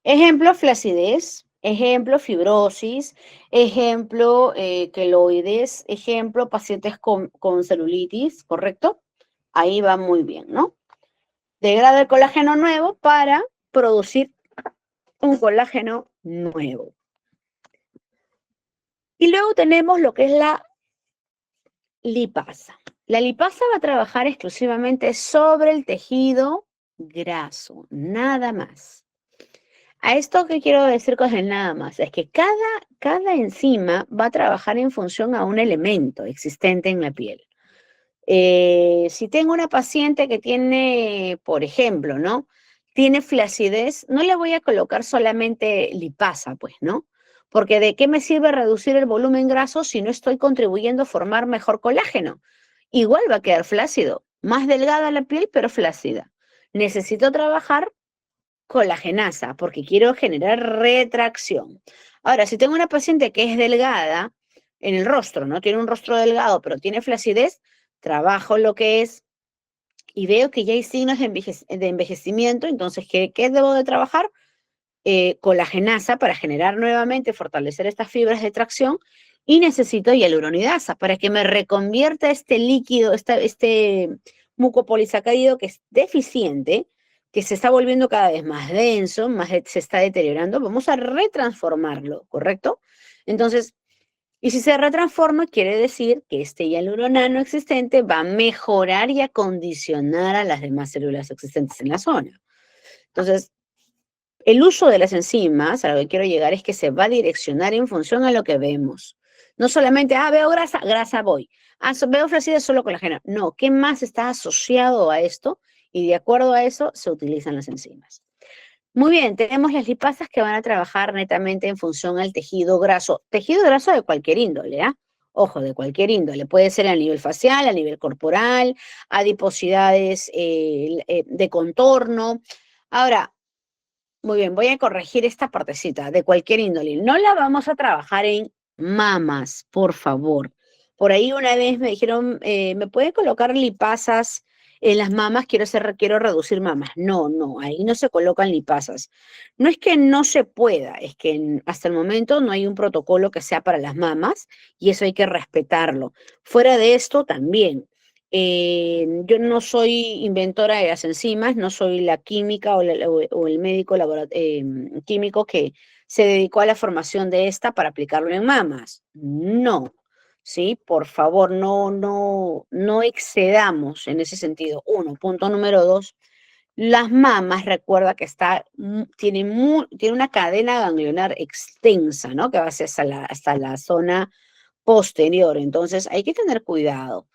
A: Ejemplo, flacidez, ejemplo, fibrosis, ejemplo, queloides, ejemplo, pacientes con celulitis, ¿correcto? Ahí va muy bien, ¿no? Degrada el colágeno nuevo para producir un colágeno nuevo. Y luego tenemos lo que es la lipasa. La lipasa va a trabajar exclusivamente sobre el tejido graso, nada más. A esto que quiero decir con el nada más es que cada enzima va a trabajar en función a un elemento existente en la piel. Si tengo una paciente que tiene, por ejemplo, ¿no? Tiene flacidez, no le voy a colocar solamente lipasa, pues, ¿no? Porque ¿de qué me sirve reducir el volumen graso si no estoy contribuyendo a formar mejor colágeno? Igual va a quedar flácido, más delgada la piel, pero flácida. Necesito trabajar colagenasa porque quiero generar retracción. Ahora, si tengo una paciente que es delgada en el rostro, ¿no? Tiene un rostro delgado, pero tiene flacidez, trabajo lo que es y veo que ya hay signos de envejecimiento, entonces, ¿qué debo de trabajar? Colagenasa para generar nuevamente, fortalecer estas fibras de tracción y necesito hialuronidasa para que me reconvierta este líquido, este mucopolisacárido que es deficiente, que se está volviendo cada vez más denso, se está deteriorando, vamos a retransformarlo, ¿correcto? Entonces, y si se retransforma, quiere decir que este hialuronano existente va a mejorar y acondicionar a las demás células existentes en la zona. Entonces, el uso de las enzimas, a lo que quiero llegar, es que se va a direccionar en función a lo que vemos. No solamente, veo grasa, grasa voy. Veo flacidez, solo colágeno. No, ¿qué más está asociado a esto? Y de acuerdo a eso se utilizan las enzimas. Muy bien, tenemos las lipasas que van a trabajar netamente en función al tejido graso de cualquier índole, ¿ah? Ojo, de cualquier índole, puede ser a nivel facial, a nivel corporal, adiposidades de contorno. Ahora, muy bien, voy a corregir esta partecita, de cualquier índole. No la vamos a trabajar en mamas, por favor. Por ahí una vez me dijeron, ¿me puede colocar lipasas en las mamas? Quiero reducir mamas. No, no, ahí no se colocan lipasas. No es que no se pueda, es que hasta el momento no hay un protocolo que sea para las mamas y eso hay que respetarlo. Fuera de esto también. Yo no soy inventora de las enzimas, no soy la química o el médico químico que se dedicó a la formación de esta para aplicarlo en mamas. No, ¿sí? Por favor, no excedamos en ese sentido. Uno, punto número dos, las mamas, recuerda que tiene una cadena ganglionar extensa, ¿no? Que va hasta la zona posterior. Entonces, hay que tener cuidado.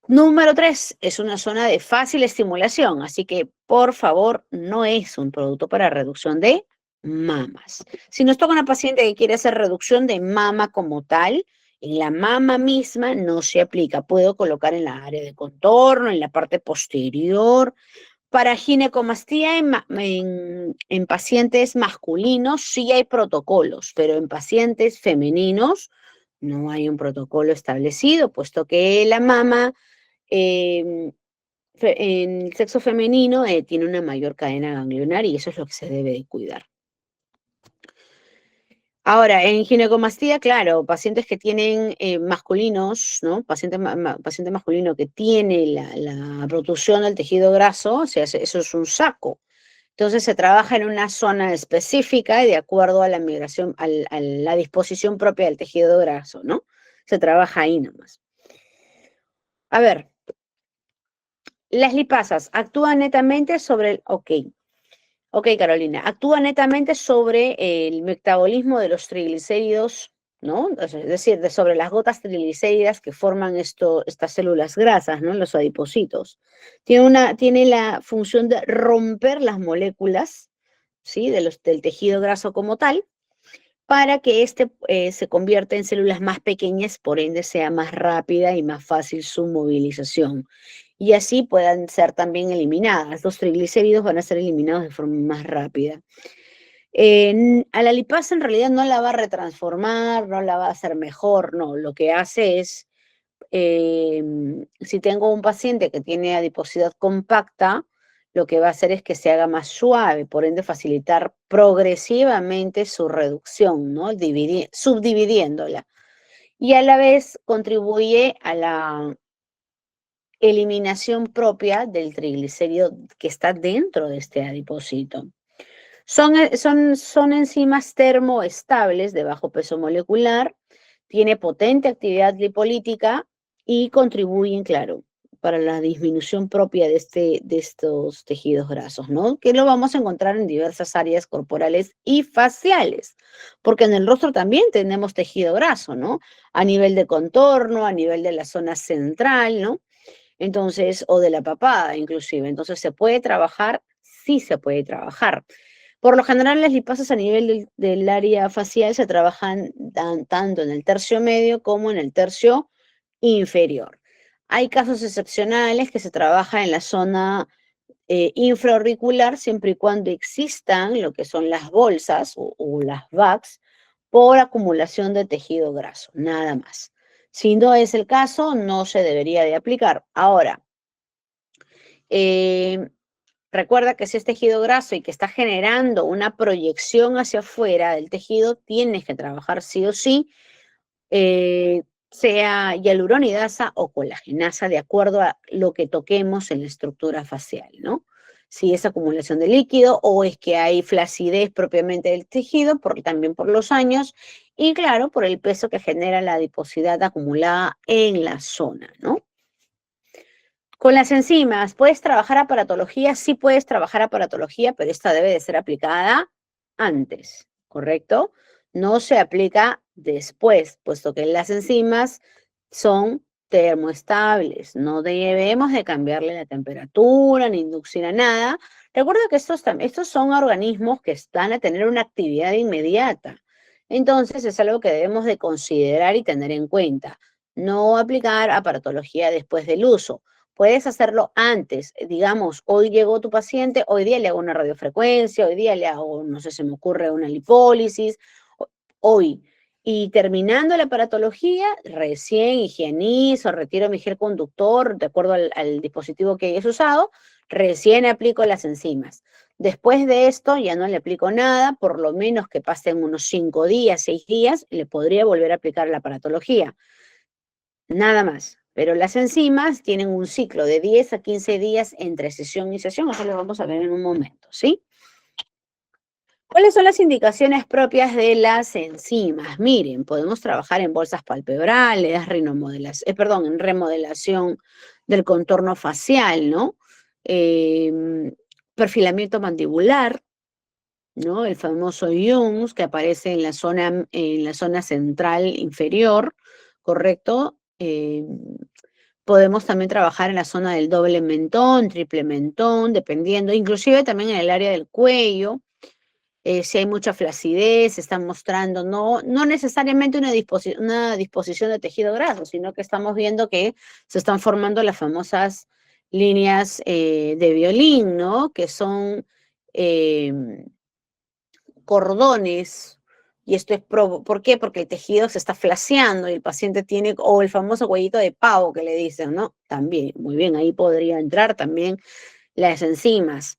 A: Número 3, es una zona de fácil estimulación, así que por favor no es un producto para reducción de mamas. Si nos toca una paciente que quiere hacer reducción de mama como tal, en la mama misma no se aplica. Puedo colocar en la área de contorno, en la parte posterior. Para ginecomastía en pacientes masculinos sí hay protocolos, pero en pacientes femeninos no hay un protocolo establecido, puesto que la mama en el sexo femenino tiene una mayor cadena ganglionar y eso es lo que se debe de cuidar. Ahora, en ginecomastía, claro, pacientes que tienen masculinos, ¿no? Paciente masculino que tiene la protrusión del tejido graso, o sea, eso es un saco. Entonces se trabaja en una zona específica y de acuerdo a la migración, a la disposición propia del tejido graso, ¿no? Se trabaja ahí nomás. A ver, las lipasas actúan netamente sobre el, ok, Carolina, actúa netamente sobre el metabolismo de los triglicéridos, ¿no? Es decir, sobre las gotas triglicéridas que forman estas células grasas, ¿no? Los adipocitos. Tiene la función de romper las moléculas, ¿sí? Del tejido graso como tal, para que se convierta en células más pequeñas, por ende sea más rápida y más fácil su movilización y así puedan ser también eliminadas. Los triglicéridos van a ser eliminados de forma más rápida. A la lipasa en realidad no la va a retransformar, no la va a hacer mejor, no. Lo que hace es, si tengo un paciente que tiene adiposidad compacta, lo que va a hacer es que se haga más suave, por ende facilitar progresivamente su reducción, ¿no? Subdividiéndola. Y a la vez contribuye a la eliminación propia del triglicérido que está dentro de este adipocito. Son enzimas termoestables de bajo peso molecular, tiene potente actividad lipolítica y contribuyen, claro, para la disminución propia de estos tejidos grasos, ¿no? Que lo vamos a encontrar en diversas áreas corporales y faciales, porque en el rostro también tenemos tejido graso, ¿no? A nivel de contorno, a nivel de la zona central, ¿no? Entonces, o de la papada inclusive. Entonces, ¿se puede trabajar? Sí se puede trabajar. Por lo general, las lipasas a nivel del área facial se trabajan tanto en el tercio medio como en el tercio inferior. Hay casos excepcionales que se trabaja en la zona infraauricular siempre y cuando existan lo que son las bolsas o las VACs por acumulación de tejido graso, nada más. Si no es el caso, no se debería de aplicar. Ahora, eh, recuerda que si es tejido graso y que está generando una proyección hacia afuera del tejido, tienes que trabajar sí o sí, sea hialuronidasa o colagenasa, de acuerdo a lo que toquemos en la estructura facial, ¿no? Si es acumulación de líquido o es que hay flacidez propiamente del tejido, también por los años, y claro, por el peso que genera la adiposidad acumulada en la zona, ¿no? Con las enzimas, ¿puedes trabajar aparatología? Sí puedes trabajar aparatología, pero esta debe de ser aplicada antes, ¿correcto? No se aplica después, puesto que las enzimas son termoestables. No debemos de cambiarle la temperatura, ni inducir a nada. Recuerda que estos son organismos que están a tener una actividad inmediata. Entonces, es algo que debemos de considerar y tener en cuenta. No aplicar aparatología después del uso. Puedes hacerlo antes, digamos, hoy llegó tu paciente, hoy día le hago una radiofrecuencia, hoy día le hago, no sé, se me ocurre una lipólisis, hoy. Y terminando la aparatología, recién higienizo, retiro mi gel conductor, de acuerdo al dispositivo que hayas usado, recién aplico las enzimas. Después de esto ya no le aplico nada, por lo menos que pasen unos 5 días, 6 días, le podría volver a aplicar la aparatología. Nada más. Pero las enzimas tienen un ciclo de 10 a 15 días entre sesión y sesión. Eso lo vamos a ver en un momento, ¿sí? ¿Cuáles son las indicaciones propias de las enzimas? Miren, podemos trabajar en bolsas palpebrales, en remodelación del contorno facial, ¿no? Perfilamiento mandibular, ¿no? El famoso Jungs que aparece en la zona central inferior, ¿correcto? Podemos también trabajar en la zona del doble mentón, triple mentón, dependiendo, inclusive también en el área del cuello. Si hay mucha flacidez, se están mostrando, no necesariamente una disposición de tejido graso, sino que estamos viendo que se están formando las famosas líneas de violín, ¿no? Que son eh, cordones, y esto es, ¿por qué? Porque el tejido se está flaseando y el paciente tiene, o el famoso cuellito de pavo que le dicen, ¿no? También, muy bien, ahí podría entrar también las enzimas.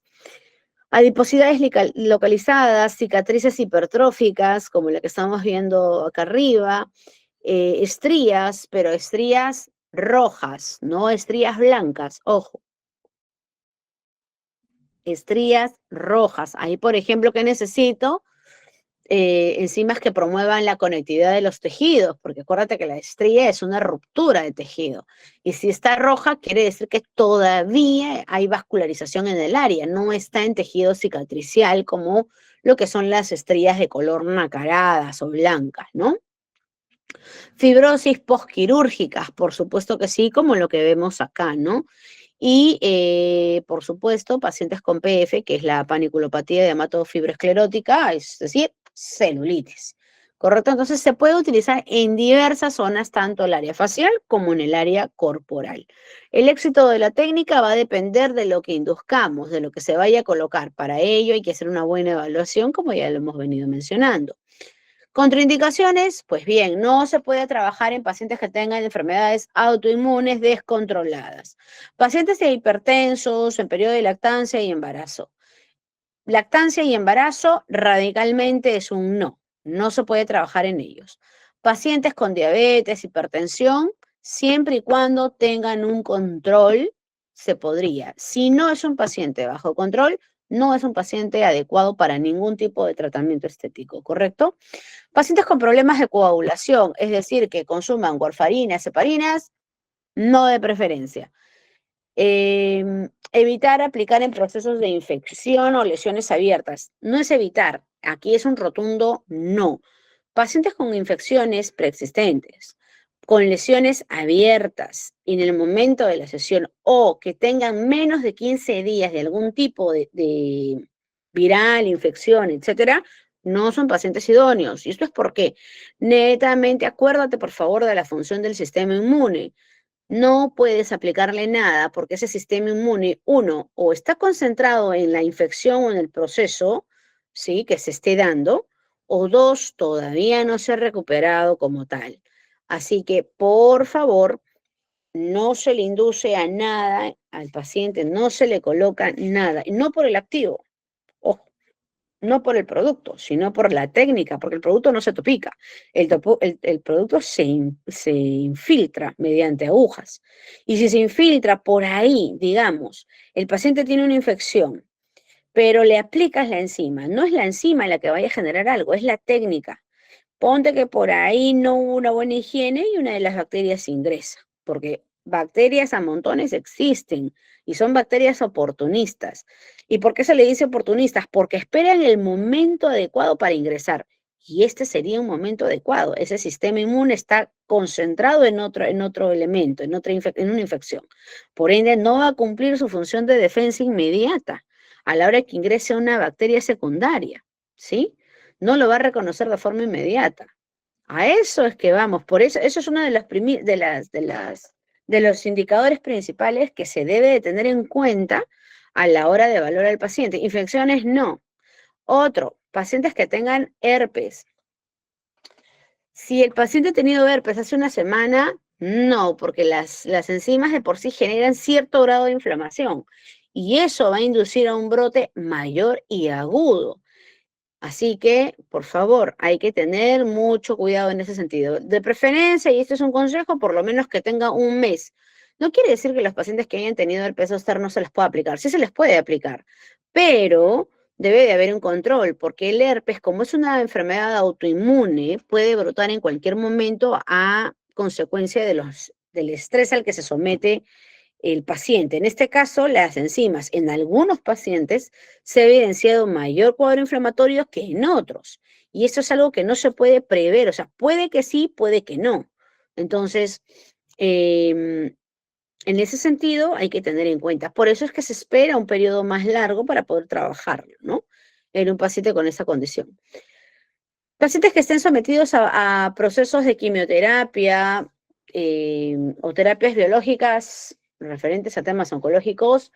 A: Adiposidades localizadas, cicatrices hipertróficas, como la que estamos viendo acá arriba, estrías, pero estrías rojas, no estrías blancas, ojo, estrías rojas. Ahí, por ejemplo, ¿qué necesito? Enzimas que promuevan la conectividad de los tejidos, porque acuérdate que la estría es una ruptura de tejido. Y si está roja, quiere decir que todavía hay vascularización en el área, no está en tejido cicatricial como lo que son las estrías de color nacaradas o blancas, ¿no? Fibrosis postquirúrgicas, por supuesto que sí, como lo que vemos acá, ¿no? Y, por supuesto, pacientes con PF, que es la paniculopatía de hematofibroesclerótica, es decir, celulitis. ¿Correcto? Entonces se puede utilizar en diversas zonas, tanto el área facial como en el área corporal. El éxito de la técnica va a depender de lo que induzcamos, de lo que se vaya a colocar. Para ello hay que hacer una buena evaluación, como ya lo hemos venido mencionando. Contraindicaciones, pues bien, no se puede trabajar en pacientes que tengan enfermedades autoinmunes descontroladas. Pacientes hipertensos en periodo de lactancia y embarazo. Lactancia y embarazo radicalmente es un no. No se puede trabajar en ellos. Pacientes con diabetes, hipertensión, siempre y cuando tengan un control, se podría. Si no es un paciente bajo control, no es un paciente adecuado para ningún tipo de tratamiento estético, ¿correcto? Pacientes con problemas de coagulación, es decir, que consuman warfarinas, heparinas, no de preferencia. Evitar aplicar en procesos de infección o lesiones abiertas. No es evitar, aquí es un rotundo no. Pacientes con infecciones preexistentes, con lesiones abiertas en el momento de la sesión o que tengan menos de 15 días de algún tipo de viral, infección, etcétera, no son pacientes idóneos. ¿Y esto es por qué? Netamente, acuérdate por favor de la función del sistema inmune. No puedes aplicarle nada porque ese sistema inmune, uno, o está concentrado en la infección o en el proceso, ¿sí? Que se esté dando, o dos, todavía no se ha recuperado como tal. Así que, por favor, no se le induce a nada al paciente, no se le coloca nada, y no por el activo. Ojo, no por el producto, sino por la técnica, porque el producto no se topica. El producto se infiltra mediante agujas. Y si se infiltra por ahí, digamos, el paciente tiene una infección, pero le aplicas la enzima. No es la enzima la que vaya a generar algo, es la técnica. Ponte que por ahí no hubo una buena higiene y una de las bacterias ingresa, porque bacterias a montones existen y son bacterias oportunistas. ¿Y por qué se le dice oportunistas? Porque esperan el momento adecuado para ingresar. Y este sería un momento adecuado. Ese sistema inmune está concentrado en otro elemento, en una infección. Por ende, no va a cumplir su función de defensa inmediata a la hora que ingrese una bacteria secundaria, ¿sí? No lo va a reconocer de forma inmediata. A eso es que vamos, por eso es uno de de los indicadores principales que se debe de tener en cuenta a la hora de evaluar al paciente. Infecciones no. Otro, pacientes que tengan herpes. Si el paciente ha tenido herpes hace una semana, no, porque las enzimas de por sí generan cierto grado de inflamación y eso va a inducir a un brote mayor y agudo. Así que, por favor, hay que tener mucho cuidado en ese sentido. De preferencia, y este es un consejo, por lo menos que tenga un mes. No quiere decir que los pacientes que hayan tenido el peso no se les pueda aplicar. Sí se les puede aplicar, pero debe de haber un control, porque el herpes, como es una enfermedad autoinmune, puede brotar en cualquier momento a consecuencia del estrés al que se somete el paciente. En este caso, las enzimas en algunos pacientes se ha evidenciado mayor cuadro inflamatorio que en otros. Y esto es algo que no se puede prever, o sea, puede que sí, puede que no. Entonces, en ese sentido hay que tener en cuenta. Por eso es que se espera un periodo más largo para poder trabajarlo, ¿no? En un paciente con esa condición. Pacientes que estén sometidos a procesos de quimioterapia o terapias biológicas referentes a temas oncológicos,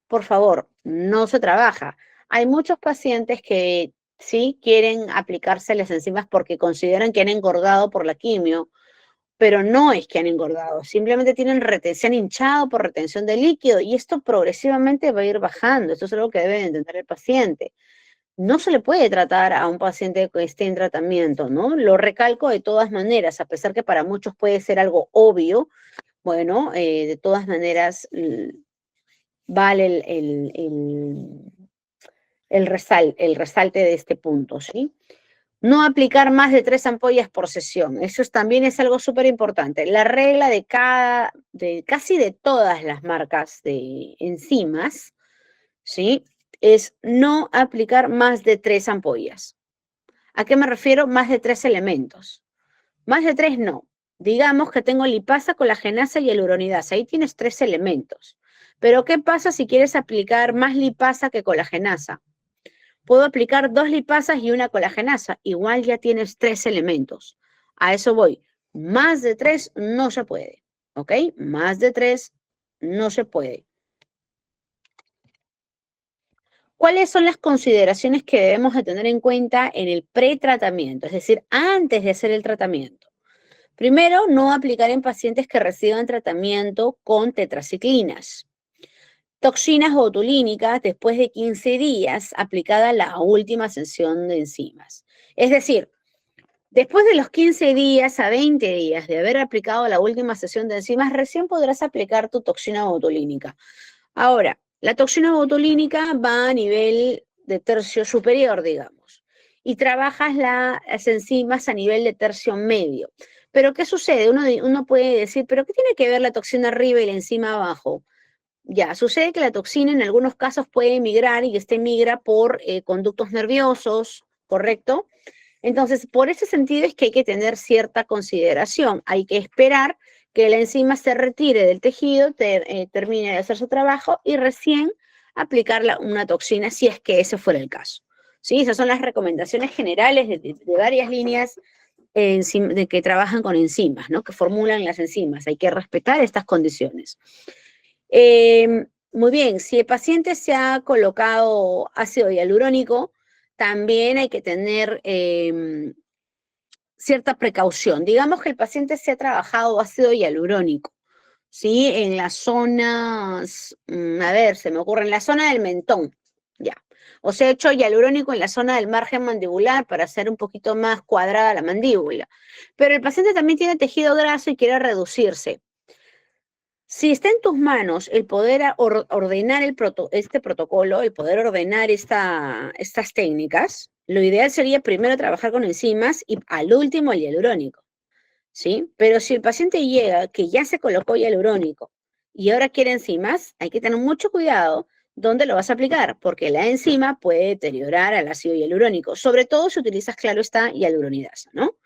A: por favor, no se trabaja. Hay muchos pacientes que sí quieren aplicarse las enzimas porque consideran que han engordado por la quimio, pero no es que han engordado, simplemente se han hinchado por retención de líquido y esto progresivamente va a ir bajando. Esto es algo que debe entender el paciente. No se le puede tratar a un paciente que esté en tratamiento, ¿no? Lo recalco de todas maneras, a pesar que para muchos puede ser algo obvio, bueno, de todas maneras vale el resalte de este punto, ¿sí? No aplicar más de 3 ampollas por sesión. Eso también es algo súper importante. La regla de casi de todas las marcas de enzimas, ¿sí? Es no aplicar más de 3 ampollas. ¿A qué me refiero? Más de 3 elementos. Más de 3 no. Digamos que tengo lipasa, colagenasa y hialuronidasa. Ahí tienes 3 elementos. Pero ¿qué pasa si quieres aplicar más lipasa que colagenasa? Puedo aplicar 2 lipasas y una colagenasa. Igual ya tienes 3 elementos. A eso voy. Más de 3 no se puede. ¿Ok? Más de 3 no se puede. ¿Cuáles son las consideraciones que debemos de tener en cuenta en el pretratamiento? Es decir, antes de hacer el tratamiento. Primero, no aplicar en pacientes que reciban tratamiento con tetraciclinas. Toxinas botulínicas después de 15 días aplicada la última sesión de enzimas. Es decir, después de los 15 días a 20 días de haber aplicado la última sesión de enzimas, recién podrás aplicar tu toxina botulínica. Ahora, la toxina botulínica va a nivel de tercio superior, digamos, y trabajas las enzimas a nivel de tercio medio. Pero, ¿qué sucede? Uno puede decir, ¿pero qué tiene que ver la toxina arriba y la enzima abajo? Ya, sucede que la toxina en algunos casos puede migrar y migra por conductos nerviosos, ¿correcto? Entonces, por ese sentido es que hay que tener cierta consideración. Hay que esperar que la enzima se retire del tejido, termine de hacer su trabajo y recién aplicar una toxina si es que ese fuera el caso. ¿Sí? Esas son las recomendaciones generales de varias líneas de que trabajan con enzimas, ¿no? Que formulan las enzimas. Hay que respetar estas condiciones. Muy bien, si el paciente se ha colocado ácido hialurónico, también hay que tener cierta precaución. Digamos que el paciente se ha trabajado ácido hialurónico, ¿sí? En las zonas, a ver, se me ocurre, en la zona del mentón, ya. O se ha hecho hialurónico en la zona del margen mandibular para hacer un poquito más cuadrada la mandíbula. Pero el paciente también tiene tejido graso y quiere reducirse. Si está en tus manos el poder ordenar este protocolo, el poder ordenar estas técnicas, lo ideal sería primero trabajar con enzimas y al último el hialurónico, ¿sí? Pero si el paciente llega que ya se colocó hialurónico y ahora quiere enzimas, hay que tener mucho cuidado dónde lo vas a aplicar, porque la enzima puede deteriorar al ácido hialurónico, sobre todo si utilizas, claro está, hialuronidasa, ¿no?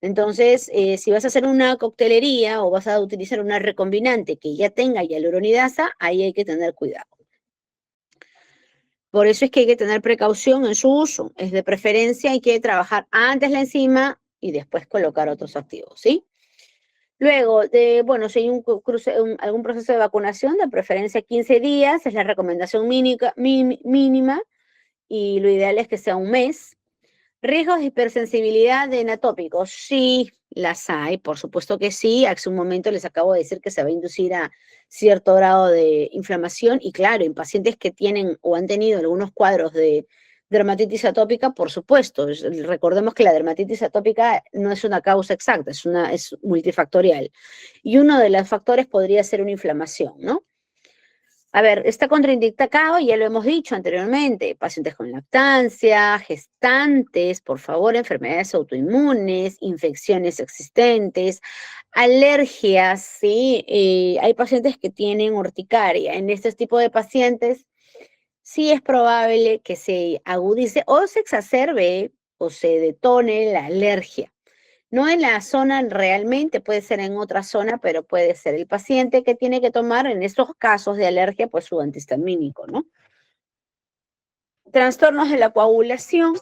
A: Entonces, si vas a hacer una coctelería o vas a utilizar una recombinante que ya tenga hialuronidasa, ahí hay que tener cuidado. Por eso es que hay que tener precaución en su uso. Es de preferencia, hay que trabajar antes la enzima y después colocar otros activos, ¿sí? Luego, bueno, si hay algún proceso de vacunación, de preferencia 15 días, es la recomendación mínima y lo ideal es que sea un mes. ¿Riesgos de hipersensibilidad en atópicos? Sí, las hay, por supuesto que sí. Hace un momento les acabo de decir que se va a inducir a cierto grado de inflamación y claro, en pacientes que tienen o han tenido algunos cuadros de dermatitis atópica, por supuesto. Recordemos que la dermatitis atópica no es una causa exacta, es multifactorial. Y uno de los factores podría ser una inflamación, ¿no? A ver, está contraindicado, ya lo hemos dicho anteriormente, pacientes con lactancia, gestantes, por favor, enfermedades autoinmunes, infecciones existentes, alergias, ¿sí? Hay pacientes que tienen urticaria. En este tipo de pacientes, sí es probable que se agudice o se exacerbe o se detone la alergia. No en la zona realmente, puede ser en otra zona, pero puede ser el paciente que tiene que tomar en estos casos de alergia, pues su antihistamínico, ¿no? Trastornos de la coagulación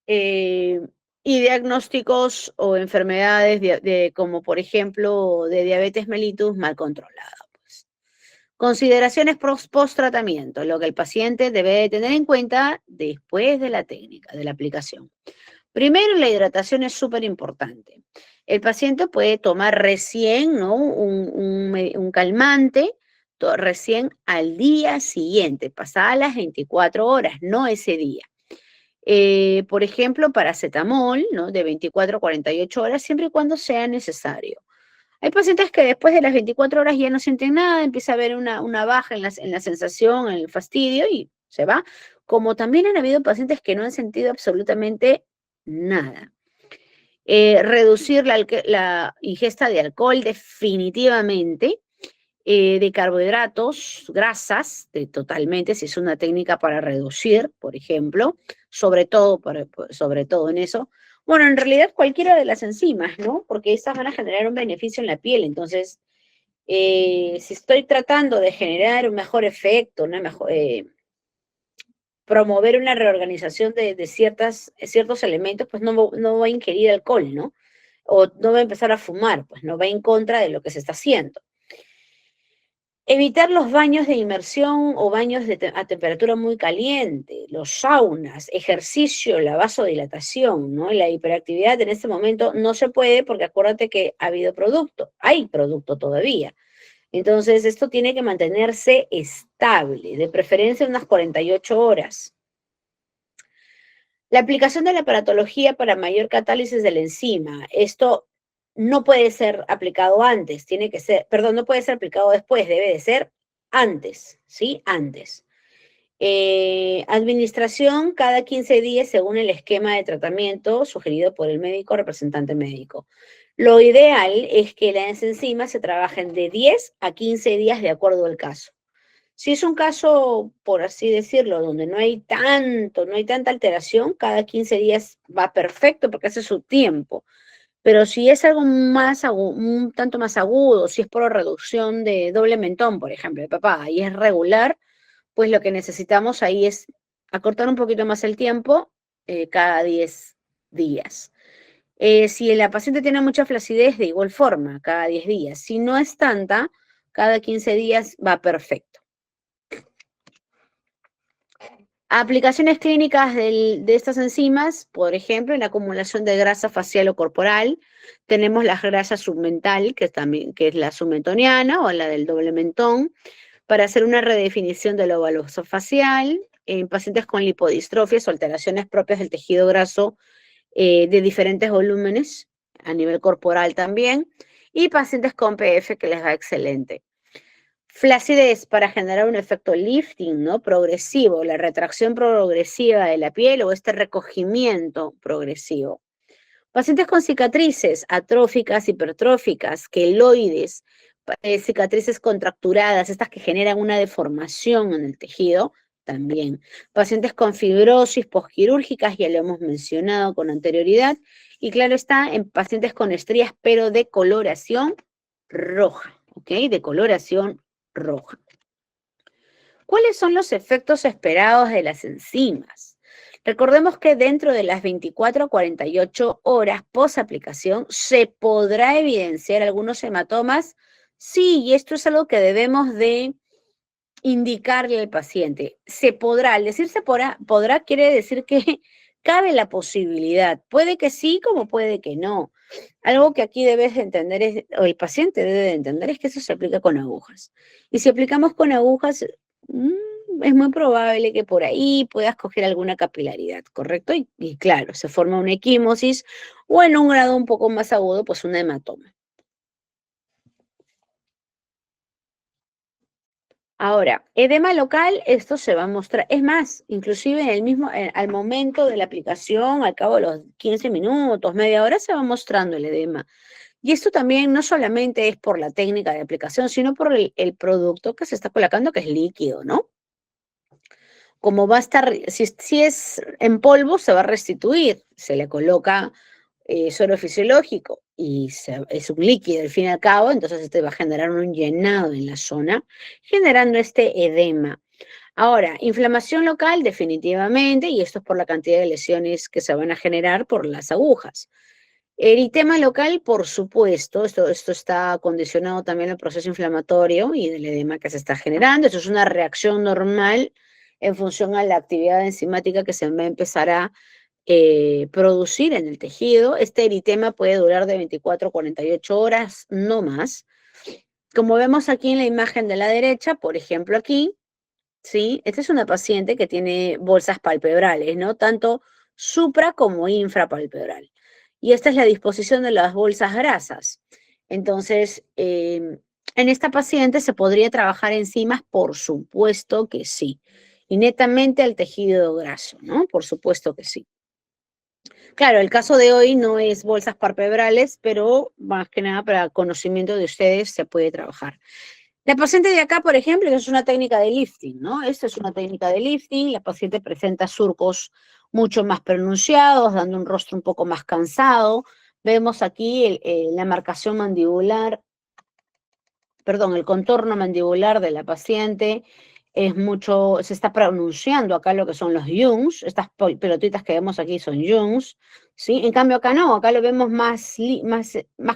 A: eh, y diagnósticos o enfermedades como por ejemplo de diabetes mellitus mal controlada. Pues. Consideraciones post-tratamiento, lo que el paciente debe de tener en cuenta después de la técnica, de la aplicación. Primero, la hidratación es súper importante. El paciente puede tomar recién, ¿no? un calmante recién al día siguiente, pasadas las 24 horas, no ese día. Por ejemplo, paracetamol, ¿no? De 24 a 48 horas, siempre y cuando sea necesario. Hay pacientes que después de las 24 horas ya no sienten nada, empieza a haber una baja en la sensación, en el fastidio y se va. Como también han habido pacientes que no han sentido absolutamente nada. Reducir la ingesta de alcohol definitivamente, de carbohidratos, grasas, totalmente, si es una técnica para reducir, por ejemplo, sobre todo en eso. Bueno, en realidad cualquiera de las enzimas, ¿no? Porque estas van a generar un beneficio en la piel, entonces, si estoy tratando de generar un mejor efecto, promover una reorganización de ciertos elementos, pues no va a ingerir alcohol, ¿no? O no va a empezar a fumar, pues no va en contra de lo que se está haciendo. Evitar los baños de inmersión o baños a temperatura muy caliente, los saunas, ejercicio, la vasodilatación, ¿no? La hiperactividad en este momento no se puede porque acuérdate que ha habido producto, hay producto todavía. Entonces, esto tiene que mantenerse estable, de preferencia unas 48 horas. La aplicación de la aparatología para mayor catálisis de la enzima. Esto no puede ser aplicado antes, tiene que ser, perdón, no puede ser aplicado después, debe de ser antes, ¿sí? Antes. Administración cada 15 días según el esquema de tratamiento sugerido por el médico representante médico. Lo ideal es que las enzimas se trabajen de 10 a 15 días de acuerdo al caso. Si es un caso, por así decirlo, donde no hay tanta alteración, cada 15 días va perfecto porque ese es su tiempo. Pero si es algo más un tanto más agudo, si es por reducción de doble mentón, por ejemplo, de papá, y es regular, pues lo que necesitamos ahí es acortar un poquito más el tiempo cada 10 días. Si la paciente tiene mucha flacidez, de igual forma, cada 10 días. Si no es tanta, cada 15 días va perfecto. Aplicaciones clínicas de estas enzimas, por ejemplo, en la acumulación de grasa facial o corporal, tenemos la grasa submental, que es la submentoniana o la del doble mentón, para hacer una redefinición del óvalo facial en pacientes con lipodistrofias o alteraciones propias del tejido graso de diferentes volúmenes, a nivel corporal también, y pacientes con PF que les va excelente. Flacidez para generar un efecto lifting, ¿no? Progresivo, la retracción progresiva de la piel o este recogimiento progresivo. Pacientes con cicatrices atróficas, hipertróficas, queloides, cicatrices contracturadas, estas que generan una deformación en el tejido, también. Pacientes con fibrosis posquirúrgicas, ya lo hemos mencionado con anterioridad. Y claro está, en pacientes con estrías, pero de coloración roja, ¿ok? De coloración roja. ¿Cuáles son los efectos esperados de las enzimas? Recordemos que dentro de las 24 a 48 horas post aplicación se podrá evidenciar algunos hematomas. Sí, y esto es algo que debemos de indicarle al paciente. Se podrá, al decir se podrá quiere decir que cabe la posibilidad. Puede que sí, como puede que no. Algo que aquí debes de entender es, o el paciente debe de entender es que eso se aplica con agujas. Y si aplicamos con agujas, es muy probable que por ahí puedas coger alguna capilaridad, ¿correcto? Y claro, se forma una equimosis o en un grado un poco más agudo, pues un hematoma. Ahora, edema local, esto se va a mostrar, es más, inclusive en el mismo, al momento de la aplicación, al cabo de los 15 minutos, media hora, se va mostrando el edema. Y esto también no solamente es por la técnica de aplicación, sino por el producto que se está colocando, que es líquido, ¿no? Como va a estar, si es en polvo, se va a restituir, se le coloca suero fisiológico y es un líquido al fin y al cabo, entonces este va a generar un llenado en la zona, generando este edema. Ahora, inflamación local definitivamente, y esto es por la cantidad de lesiones que se van a generar por las agujas. Eritema local, por supuesto, esto está condicionado también al proceso inflamatorio y del edema que se está generando. Eso es una reacción normal en función a la actividad enzimática que se va a empezar a producir en el tejido. Este eritema puede durar de 24 a 48 horas, no más. Como vemos aquí en la imagen de la derecha, por ejemplo aquí, ¿sí? Esta es una paciente que tiene bolsas palpebrales, ¿no? Tanto supra como infrapalpebral. Y esta es la disposición de las bolsas grasas. Entonces, en esta paciente se podría trabajar enzimas, por supuesto que sí. Y netamente al tejido graso, ¿no? Por supuesto que sí. Claro, el caso de hoy no es bolsas palpebrales, pero más que nada para conocimiento de ustedes se puede trabajar. La paciente de acá, por ejemplo, es una técnica de lifting, ¿no? Esta es una técnica de lifting, la paciente presenta surcos mucho más pronunciados, dando un rostro un poco más cansado. Vemos aquí la marcación mandibular, perdón, el contorno mandibular de la paciente se está pronunciando acá lo que son los yungs, estas pelotitas que vemos aquí son yungs, ¿sí? En cambio acá no, acá lo vemos más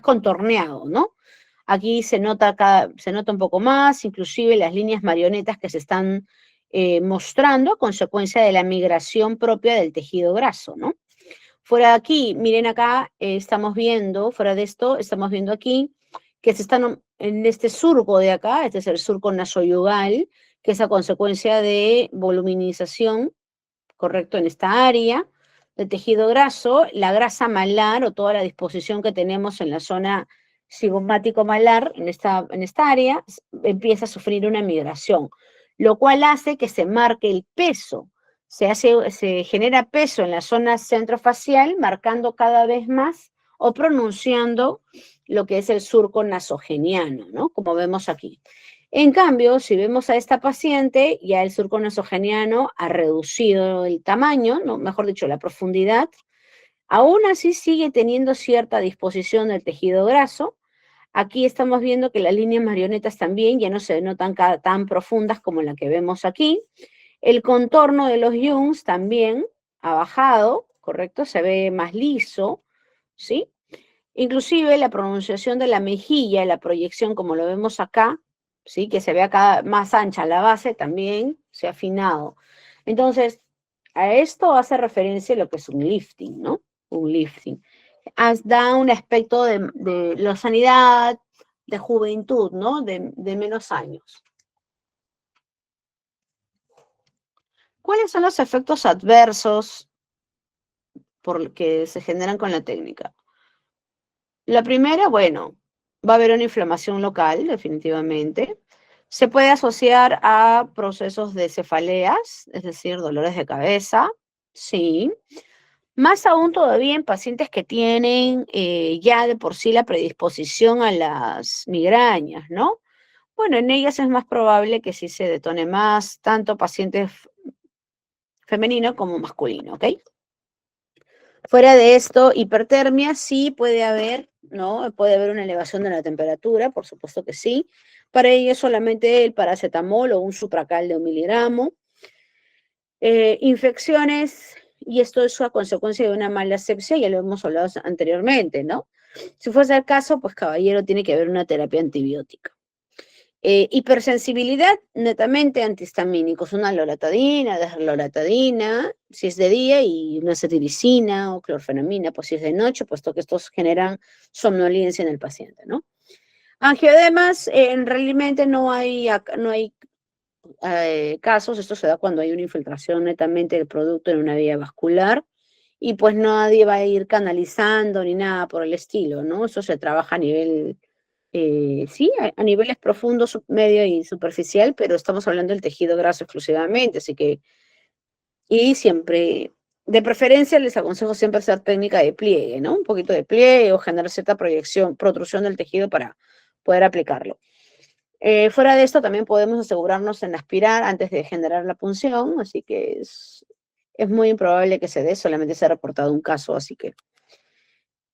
A: contorneado, ¿no? Aquí se nota un poco más, inclusive las líneas marionetas que se están mostrando a consecuencia de la migración propia del tejido graso, ¿no? Fuera de aquí, miren acá, estamos viendo, fuera de esto, estamos viendo aquí que se están en este surco de acá, este es el surco nasoyugal, que es a consecuencia de voluminización, correcto, en esta área del tejido graso, la grasa malar o toda la disposición que tenemos en la zona cigomático malar, en esta área, empieza a sufrir una migración, lo cual hace que se marque el peso. Se genera peso en la zona centrofacial, marcando cada vez más o pronunciando lo que es el surco nasogeniano, ¿no? Como vemos aquí. En cambio, si vemos a esta paciente, ya el surco nasogeniano ha reducido el tamaño, ¿no? Mejor dicho, la profundidad. Aún así sigue teniendo cierta disposición del tejido graso. Aquí estamos viendo que las líneas marionetas también ya no se notan tan profundas como la que vemos aquí. El contorno de los yungs también ha bajado, ¿correcto? Se ve más liso, ¿sí? Inclusive la pronunciación de la mejilla, la proyección como lo vemos acá, ¿sí? Que se ve acá más ancha la base, también se ha afinado. Entonces, a esto hace referencia lo que es un lifting, ¿no? Un lifting. Da un aspecto de la sanidad, de juventud, ¿no? De menos años. ¿Cuáles son los efectos adversos que se generan con la técnica? La primera, bueno, va a haber una inflamación local, definitivamente. Se puede asociar a procesos de cefaleas, es decir, dolores de cabeza, sí. Más aún todavía en pacientes que tienen ya de por sí la predisposición a las migrañas, ¿no? Bueno, en ellas es más probable que sí se detone más, tanto pacientes femenino como masculino, ¿ok? Fuera de esto, hipertermia sí puede haber, ¿no? Puede haber una elevación de la temperatura, por supuesto que sí. Para ello solamente el paracetamol o un supracal de 1 miligramo. Infecciones, y esto es a consecuencia de una mala asepsia, ya lo hemos hablado anteriormente, ¿no? Si fuese el caso, pues caballero, tiene que haber una terapia antibiótica. Hipersensibilidad, netamente antihistamínicos, una loratadina, desloratadina, si es de día, y una cetiricina o clorfenamina, pues si es de noche, puesto que estos generan somnolencia en el paciente, ¿no? Angioedemas, realmente no hay casos, esto se da cuando hay una infiltración netamente del producto en una vía vascular, y pues nadie va a ir canalizando ni nada por el estilo, ¿no? Eso se trabaja a nivel sí, a niveles profundos, medio y superficial, pero estamos hablando del tejido graso exclusivamente, así que, y siempre, de preferencia les aconsejo siempre hacer técnica de pliegue, ¿no? Un poquito de pliegue o generar cierta protrusión del tejido para poder aplicarlo. Fuera de esto, también podemos asegurarnos en aspirar antes de generar la punción, así que es muy improbable que se dé, solamente se ha reportado un caso, así que,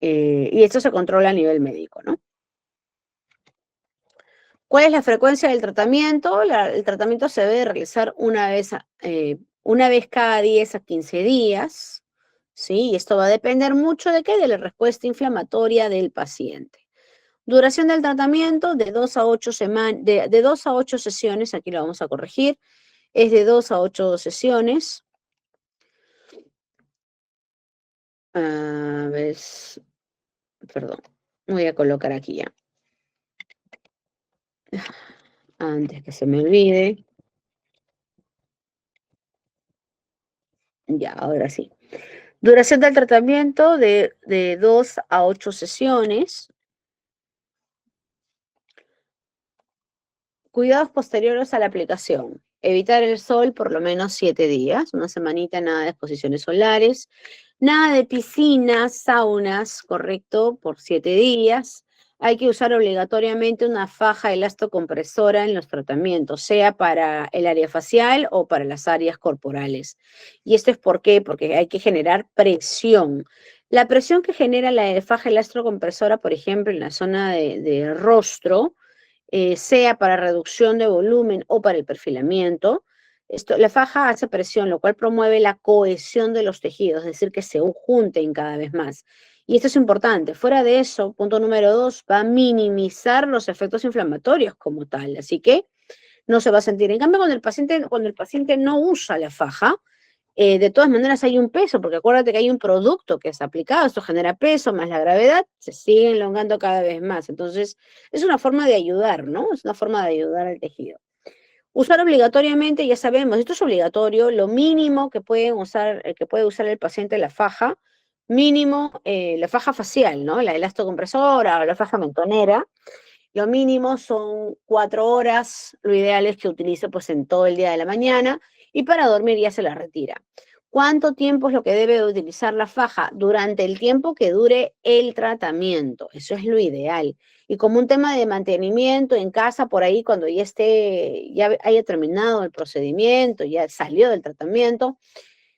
A: y esto se controla a nivel médico, ¿no? ¿Cuál es la frecuencia del tratamiento? El tratamiento se debe realizar una vez cada 10 a 15 días, ¿sí? Y esto va a depender mucho de qué, de la respuesta inflamatoria del paciente. Duración del tratamiento de 2 a 8 de 2 a 8 sesiones, aquí lo vamos a corregir, es de 2 a 8 sesiones. A ver, perdón, voy a colocar aquí ya. Antes que se me olvide. Ya, ahora sí. Duración del tratamiento de 2 a 8 sesiones. Cuidados posteriores a la aplicación. Evitar el sol por lo menos 7 días, una semanita, nada de exposiciones solares, nada de piscinas, saunas, correcto, por 7 días. Hay que usar obligatoriamente una faja elastocompresora en los tratamientos, sea para el área facial o para las áreas corporales. ¿Y esto es por qué? Porque hay que generar presión. La presión que genera la faja elastocompresora, por ejemplo, en la zona de rostro, sea para reducción de volumen o para el perfilamiento, La faja hace presión, lo cual promueve la cohesión de los tejidos, es decir, que se junten cada vez más. Y esto es importante. Fuera de eso, punto número 2, va a minimizar los efectos inflamatorios como tal. Así que no se va a sentir. En cambio, cuando el paciente no usa la faja, de todas maneras hay un peso, porque acuérdate que hay un producto que es aplicado, esto genera peso más la gravedad, se sigue elongando cada vez más. Entonces, es una forma de ayudar, ¿no? Es una forma de ayudar al tejido. Usar obligatoriamente, ya sabemos, esto es obligatorio, lo mínimo que puede usar el paciente la faja, mínimo, la faja facial, ¿no? La elastocompresora o la faja mentonera, lo mínimo son 4 horas, lo ideal es que utilice pues en todo el día de la mañana y para dormir ya se la retira. ¿Cuánto tiempo es lo que debe de utilizar la faja? Durante el tiempo que dure el tratamiento, eso es lo ideal. Y como un tema de mantenimiento en casa, por ahí cuando ya haya terminado el procedimiento, ya salió del tratamiento,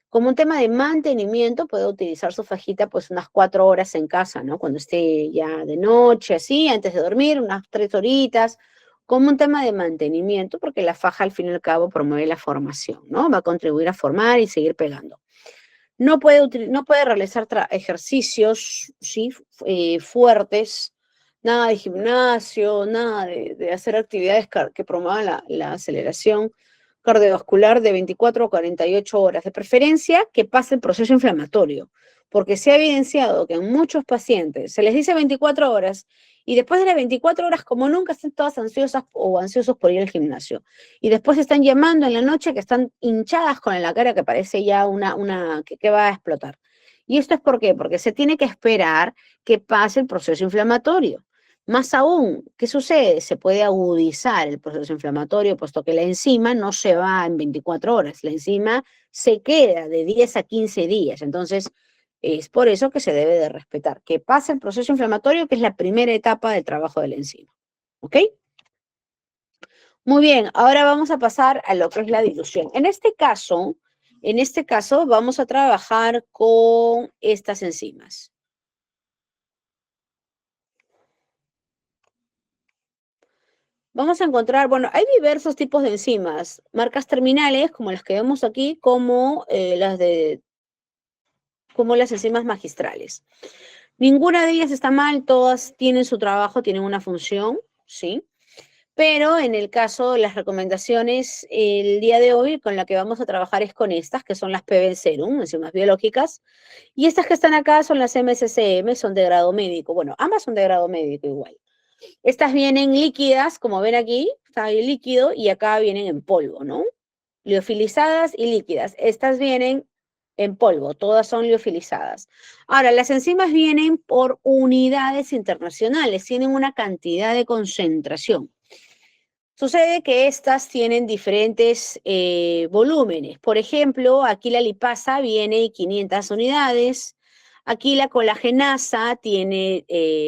A: como un tema de mantenimiento, puede utilizar su fajita pues unas 4 horas en casa, ¿no? Cuando esté ya de noche, así, antes de dormir, unas 3 horitas, como un tema de mantenimiento, porque la faja al fin y al cabo promueve la formación, ¿no? Va a contribuir a formar y seguir pegando. No puede realizar ejercicios, ¿sí? Fuertes, nada de gimnasio, nada de hacer actividades que promuevan la aceleración cardiovascular de 24 a 48 horas, de preferencia que pase el proceso inflamatorio, porque se ha evidenciado que en muchos pacientes se les dice 24 horas y después de las 24 horas, como nunca, están todas ansiosas o ansiosos por ir al gimnasio. Y después están llamando en la noche que están hinchadas con la cara que parece ya que va a explotar. ¿Y esto es por qué? Porque se tiene que esperar que pase el proceso inflamatorio. Más aún, ¿qué sucede? Se puede agudizar el proceso inflamatorio, puesto que la enzima no se va en 24 horas, la enzima se queda de 10 a 15 días. Entonces, es por eso que se debe de respetar, que pase el proceso inflamatorio, que es la primera etapa del trabajo de la enzima. ¿Ok? Muy bien, ahora vamos a pasar a lo que es la dilución. En este caso vamos a trabajar con estas enzimas. Vamos a encontrar, bueno, hay diversos tipos de enzimas, marcas terminales, como las que vemos aquí, como las enzimas magistrales. Ninguna de ellas está mal, todas tienen su trabajo, tienen una función, ¿sí? Pero en el caso de las recomendaciones, el día de hoy con la que vamos a trabajar es con estas, que son las PB Serum, enzimas biológicas, y estas que están acá son las MSCM, son de grado médico. Bueno, ambas son de grado médico igual. Estas vienen líquidas, como ven aquí, está ahí líquido, y acá vienen en polvo, ¿no? Liofilizadas y líquidas. Estas vienen en polvo, todas son liofilizadas. Ahora, las enzimas vienen por unidades internacionales, tienen una cantidad de concentración. Sucede que estas tienen diferentes volúmenes. Por ejemplo, aquí la lipasa viene 500 unidades, aquí la colagenasa tiene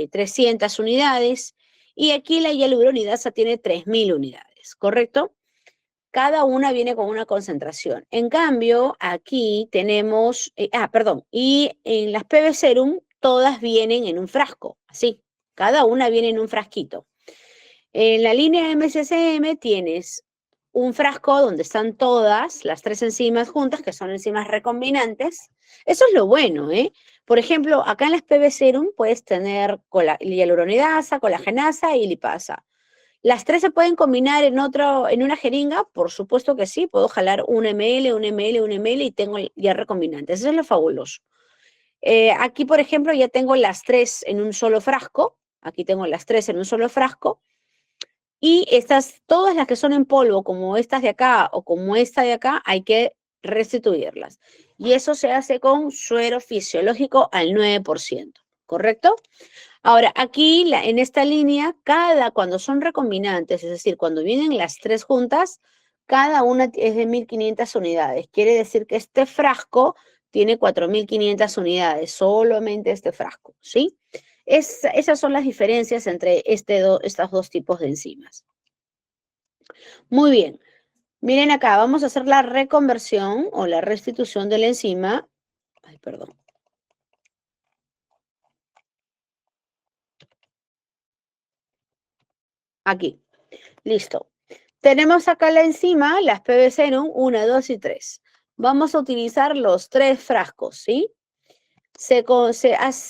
A: 300 unidades y aquí la hialuronidasa tiene 3000 unidades, ¿correcto? Cada una viene con una concentración. En cambio, aquí tenemos, perdón, y en las PB Serum todas vienen en un frasco, así, cada una viene en un frasquito. En la línea MSCM tienes un frasco donde están todas las 3 enzimas juntas, que son enzimas recombinantes. Eso es lo bueno, ¿eh? Por ejemplo, acá en las PB Serum puedes tener hialuronidasa, colagenasa y lipasa. ¿Las 3 se pueden combinar en una jeringa? Por supuesto que sí. Puedo jalar 1 ml, 1 ml, 1 ml y tengo ya recombinantes. Eso es lo fabuloso. Aquí, por ejemplo, ya tengo las 3 en un solo frasco. Aquí tengo las 3 en un solo frasco. Y todas las que son en polvo, como estas de acá o como esta de acá, hay que restituirlas. Y eso se hace con suero fisiológico al 9%, ¿correcto? Ahora, aquí en esta línea, cuando son recombinantes, es decir, cuando vienen las 3 juntas, cada una es de 1500 unidades. Quiere decir que este frasco tiene 4500 unidades, solamente este frasco, ¿sí? Esas son las diferencias entre estos dos tipos de enzimas. Muy bien. Miren acá, vamos a hacer la reconversión o la restitución de la enzima. Ay, perdón. Aquí. Listo. Tenemos acá la enzima, las PB Serum 1, 2 y 3. Vamos a utilizar los 3 frascos, ¿sí?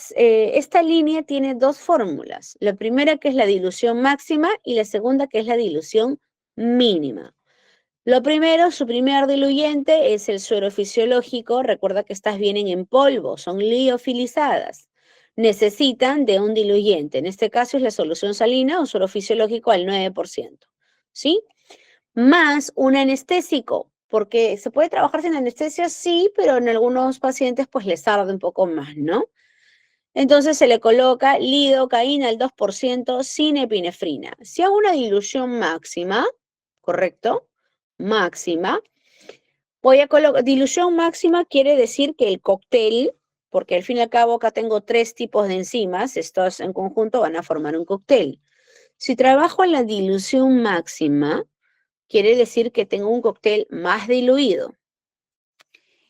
A: Esta línea tiene dos fórmulas. La primera que es la dilución máxima y la segunda que es la dilución mínima. Lo primero, su primer diluyente es el suero fisiológico. Recuerda que estas vienen en polvo, son liofilizadas. Necesitan de un diluyente. En este caso es la solución salina o suero fisiológico al 9%. ¿Sí? Más un anestésico, porque se puede trabajar sin anestesia, sí, pero en algunos pacientes pues les arde un poco más, ¿no? Entonces se le coloca lidocaína al 2% sin epinefrina. Si hago una dilución máxima, ¿correcto? Máxima. Voy a colocar, dilución máxima quiere decir que el cóctel, porque al fin y al cabo acá tengo 3 tipos de enzimas, estos en conjunto van a formar un cóctel. Si trabajo en la dilución máxima, quiere decir que tengo un cóctel más diluido.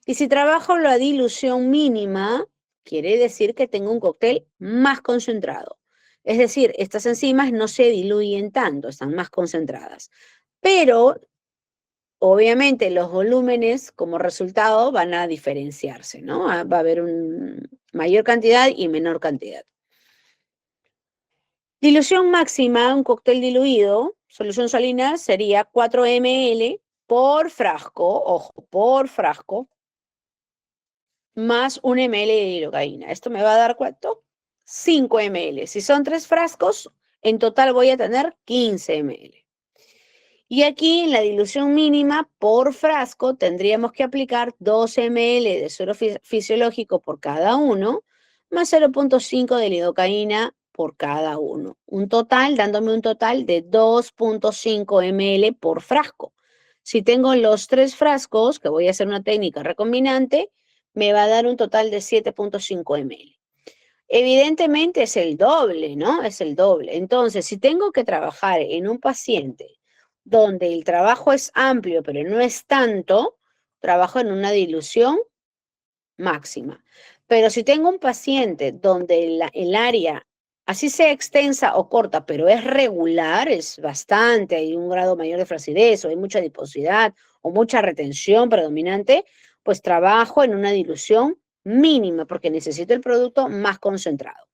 A: Y si trabajo la dilución mínima, quiere decir que tengo un cóctel más concentrado. Es decir, estas enzimas no se diluyen tanto, están más concentradas. Pero, obviamente, los volúmenes como resultado van a diferenciarse, ¿no? Va a haber una mayor cantidad y menor cantidad. Dilución máxima, un cóctel diluido, solución salina sería 4 ml por frasco, ojo, por frasco, más 1 ml de lidocaína. ¿Esto me va a dar cuánto? 5 ml. Si son 3 frascos, en total voy a tener 15 ml. Y aquí en la dilución mínima por frasco tendríamos que aplicar 2 ml de suero fisiológico por cada uno, más 0,5 de lidocaína por cada uno. Dándome un total de 2,5 ml por frasco. Si tengo los 3 frascos, que voy a hacer una técnica recombinante, me va a dar un total de 7,5 ml. Evidentemente es el doble, ¿no? Es el doble. Entonces, si tengo que trabajar en un paciente donde el trabajo es amplio, pero no es tanto, trabajo en una dilución máxima. Pero si tengo un paciente donde el área, así sea extensa o corta, pero es regular, es bastante, hay un grado mayor de flacidez o hay mucha adiposidad o mucha retención predominante, pues trabajo en una dilución mínima porque necesito el producto más concentrado.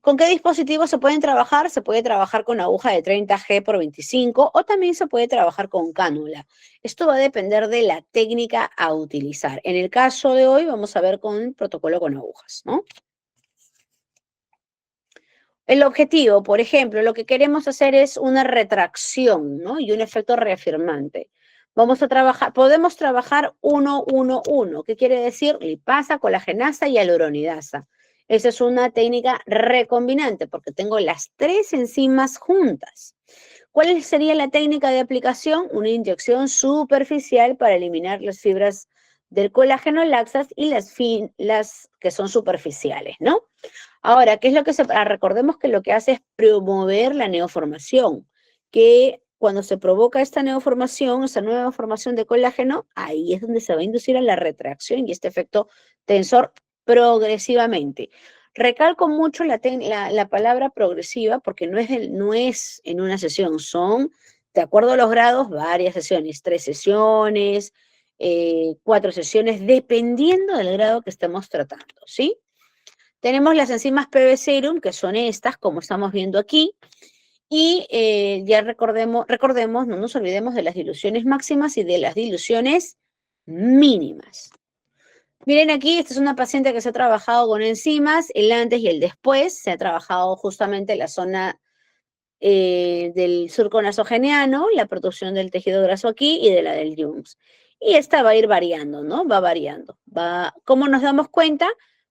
A: ¿Con qué dispositivos se pueden trabajar? Se puede trabajar con aguja de 30G por 25 o también se puede trabajar con cánula. Esto va a depender de la técnica a utilizar. En el caso de hoy vamos a ver con protocolo con agujas, ¿no? El objetivo, por ejemplo, lo que queremos hacer es una retracción, ¿no? Y un efecto reafirmante. Vamos a trabajar, podemos trabajar 1-1-1. ¿Qué quiere decir? Lipasa, colagenasa y hialuronidasa. Esa es una técnica recombinante porque tengo las 3 enzimas juntas. ¿Cuál sería la técnica de aplicación? Una inyección superficial para eliminar las fibras del colágeno laxas y las que son superficiales, ¿no? Ahora, ¿qué es lo que recordemos que lo que hace es promover la neoformación, que cuando se provoca esta neoformación, esa nueva formación de colágeno, ahí es donde se va a inducir a la retracción y este efecto tensor progresivamente. Recalco mucho la palabra progresiva porque no es en una sesión, son, de acuerdo a los grados, varias sesiones, 3 sesiones, 4 sesiones, dependiendo del grado que estemos tratando, ¿sí? Tenemos las enzimas PB Serum, que son estas, como estamos viendo aquí, y ya recordemos, no nos olvidemos de las diluciones máximas y de las diluciones mínimas. Miren aquí, esta es una paciente que se ha trabajado con enzimas, el antes y el después, se ha trabajado justamente en la zona del surco nasogeniano, la producción del tejido graso aquí y de la del Jung's. Y esta va a ir variando, ¿no? Va variando. ¿Cómo nos damos cuenta?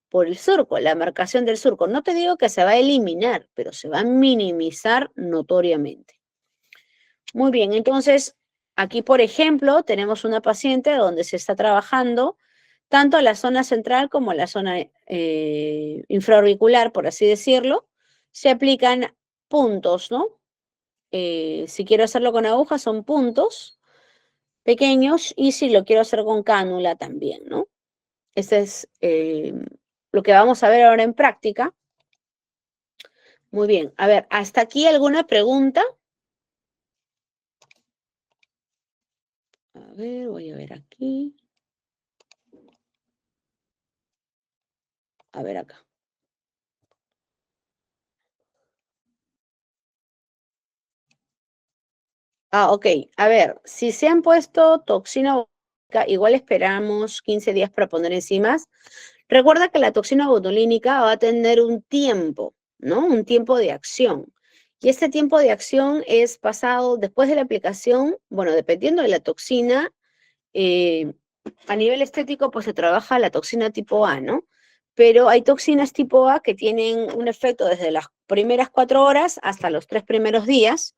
A: Por el surco, la marcación del surco. No te digo que se va a eliminar, pero se va a minimizar notoriamente. Muy bien, entonces, aquí, por ejemplo, tenemos una paciente donde se está trabajando tanto la zona central como la zona infraauricular, por así decirlo. Se aplican puntos, ¿no? Si quiero hacerlo con aguja son puntos pequeños y si lo quiero hacer con cánula también, ¿no? Este es lo que vamos a ver ahora en práctica. Muy bien, a ver, ¿hasta aquí alguna pregunta? ver, voy a ver aquí. A ver acá. Ok. A ver, si se han puesto toxina botulínica, igual esperamos 15 días para poner enzimas. Recuerda que la toxina botulínica va a tener un tiempo, ¿no? Un tiempo de acción. Y este tiempo de acción es pasado después de la aplicación, bueno, dependiendo de la toxina, eh, a nivel estético, pues se trabaja la toxina tipo A, ¿no? Pero hay toxinas tipo A que tienen un efecto desde las primeras 4 horas hasta los 3 primeros días.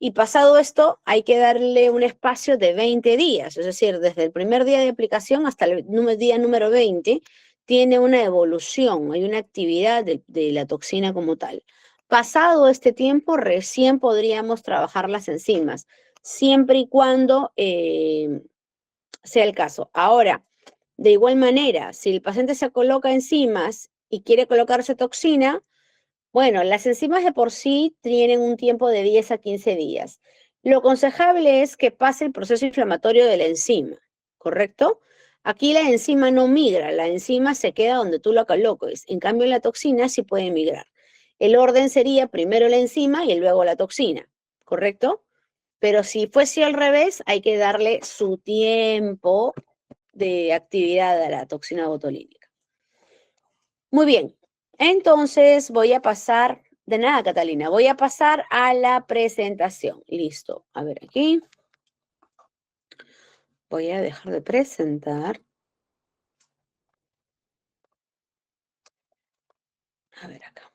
A: Y pasado esto, hay que darle un espacio de 20 días, es decir, desde el primer día de aplicación hasta el día número 20, tiene una evolución, hay una actividad de la toxina como tal. Pasado este tiempo, recién podríamos trabajar las enzimas, siempre y cuando sea el caso. Ahora, de igual manera, si el paciente se coloca enzimas y quiere colocarse toxina, bueno, las enzimas de por sí tienen un tiempo de 10 a 15 días. Lo aconsejable es que pase el proceso inflamatorio de la enzima, ¿correcto? Aquí la enzima no migra, la enzima se queda donde tú la coloques. En cambio, la toxina sí puede migrar. El orden sería primero la enzima y luego la toxina, ¿correcto? Pero si fuese al revés, hay que darle su tiempo de actividad a la toxina botulínica. Muy bien, entonces voy a pasar, de nada, Catalina, voy a pasar a la presentación. Listo, a ver aquí. Voy a dejar de presentar. A ver acá.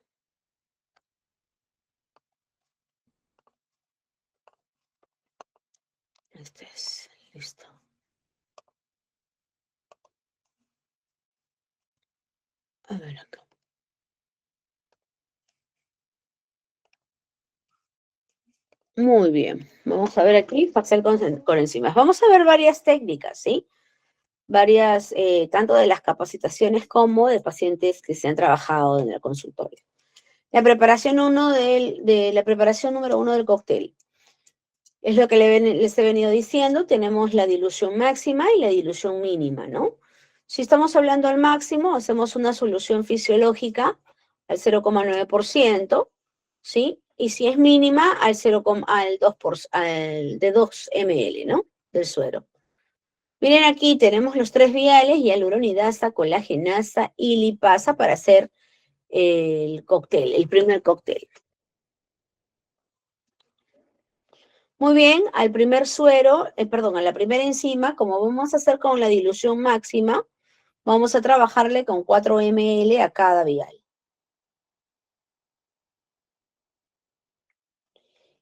A: Este es, listo. A ver acá. Muy bien, vamos a ver aquí, facial con enzimas. Vamos a ver varias técnicas, ¿sí? Varias, tanto de las capacitaciones como de pacientes que se han trabajado en el consultorio. La preparación de la preparación número 1 del cóctel. Es lo que les he venido diciendo, tenemos la dilución máxima y la dilución mínima, ¿no? Si estamos hablando al máximo, hacemos una solución fisiológica al 0,9%, ¿sí? Y si es mínima, al 2 de 2 ml, ¿no? Del suero. Miren aquí, tenemos los 3 viales, hialuronidasa, colagenasa y lipasa para hacer el cóctel, el primer cóctel. Muy bien, al primer suero, perdón, a la primera enzima, como vamos a hacer con la dilución máxima, vamos a trabajarle con 4 ml a cada vial.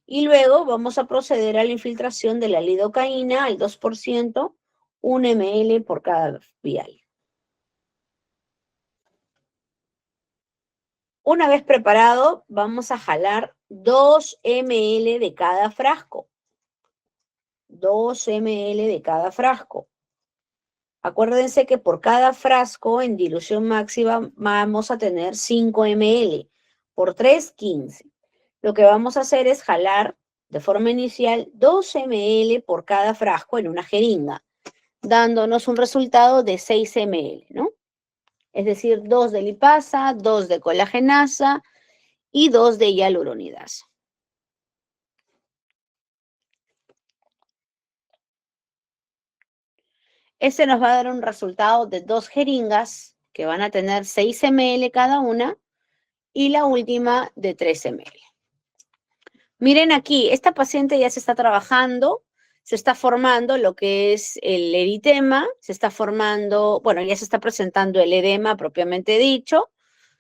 A: Y luego vamos a proceder a la infiltración de la lidocaína al 2%, 1 ml por cada vial. Una vez preparado, vamos a jalar 2 ml de cada frasco. 2 ml de cada frasco. Acuérdense que por cada frasco en dilución máxima vamos a tener 5 ml. Por 3, 15. Lo que vamos a hacer es jalar de forma inicial 2 ml por cada frasco en una jeringa, dándonos un resultado de 6 ml, ¿no? Es decir, 2 de lipasa, 2 de colagenasa y 2 de hialuronidasa. Este nos va a dar un resultado de 2 jeringas que van a tener 6 ml cada una y la última de 3 ml. Miren aquí, esta paciente ya se está trabajando, se está formando lo que es el eritema, se está formando, bueno, ya se está presentando el edema propiamente dicho,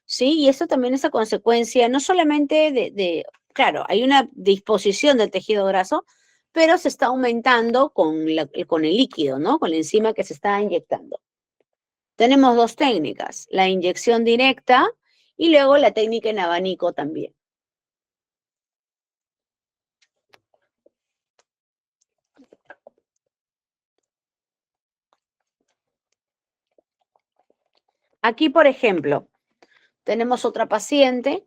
A: ¿sí? Y esto también es a consecuencia no solamente claro, hay una disposición del tejido graso, pero se está aumentando con el líquido, ¿no? Con la enzima que se está inyectando. Tenemos dos técnicas, la inyección directa y luego la técnica en abanico también. Aquí, por ejemplo, tenemos otra paciente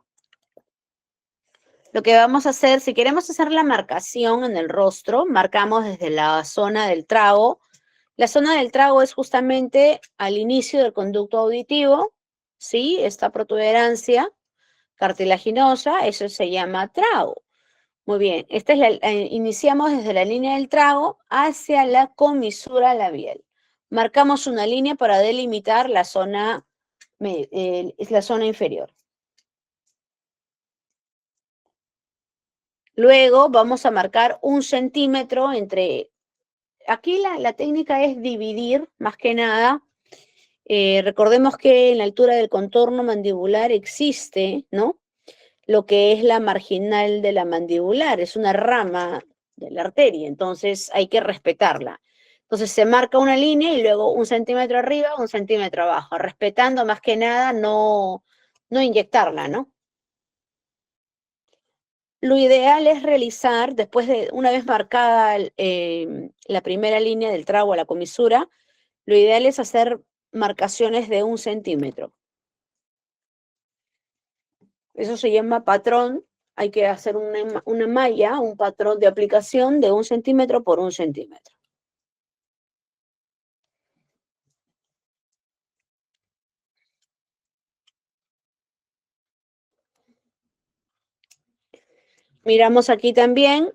A: Lo que vamos a hacer, si queremos hacer la marcación en el rostro, marcamos desde la zona del trago. La zona del trago es justamente al inicio del conducto auditivo, ¿sí? Esta protuberancia cartilaginosa, eso se llama trago. Muy bien, iniciamos desde la línea del trago hacia la comisura labial. Marcamos una línea para delimitar es la zona inferior. Luego vamos a marcar 1 centímetro entre... Aquí la técnica es dividir, más que nada. Recordemos que en la altura del contorno mandibular existe, ¿no? Lo que es la marginal de la mandibular, es una rama de la arteria, entonces hay que respetarla. Entonces se marca una línea y luego 1 centímetro arriba, 1 centímetro abajo, respetando más que nada no inyectarla, ¿no? Lo ideal es realizar, después de una vez marcada la primera línea del trago a la comisura, lo ideal es hacer marcaciones de 1 centímetro. Eso se llama patrón. Hay que hacer una malla, un patrón de aplicación de 1 centímetro por 1 centímetro. Miramos aquí también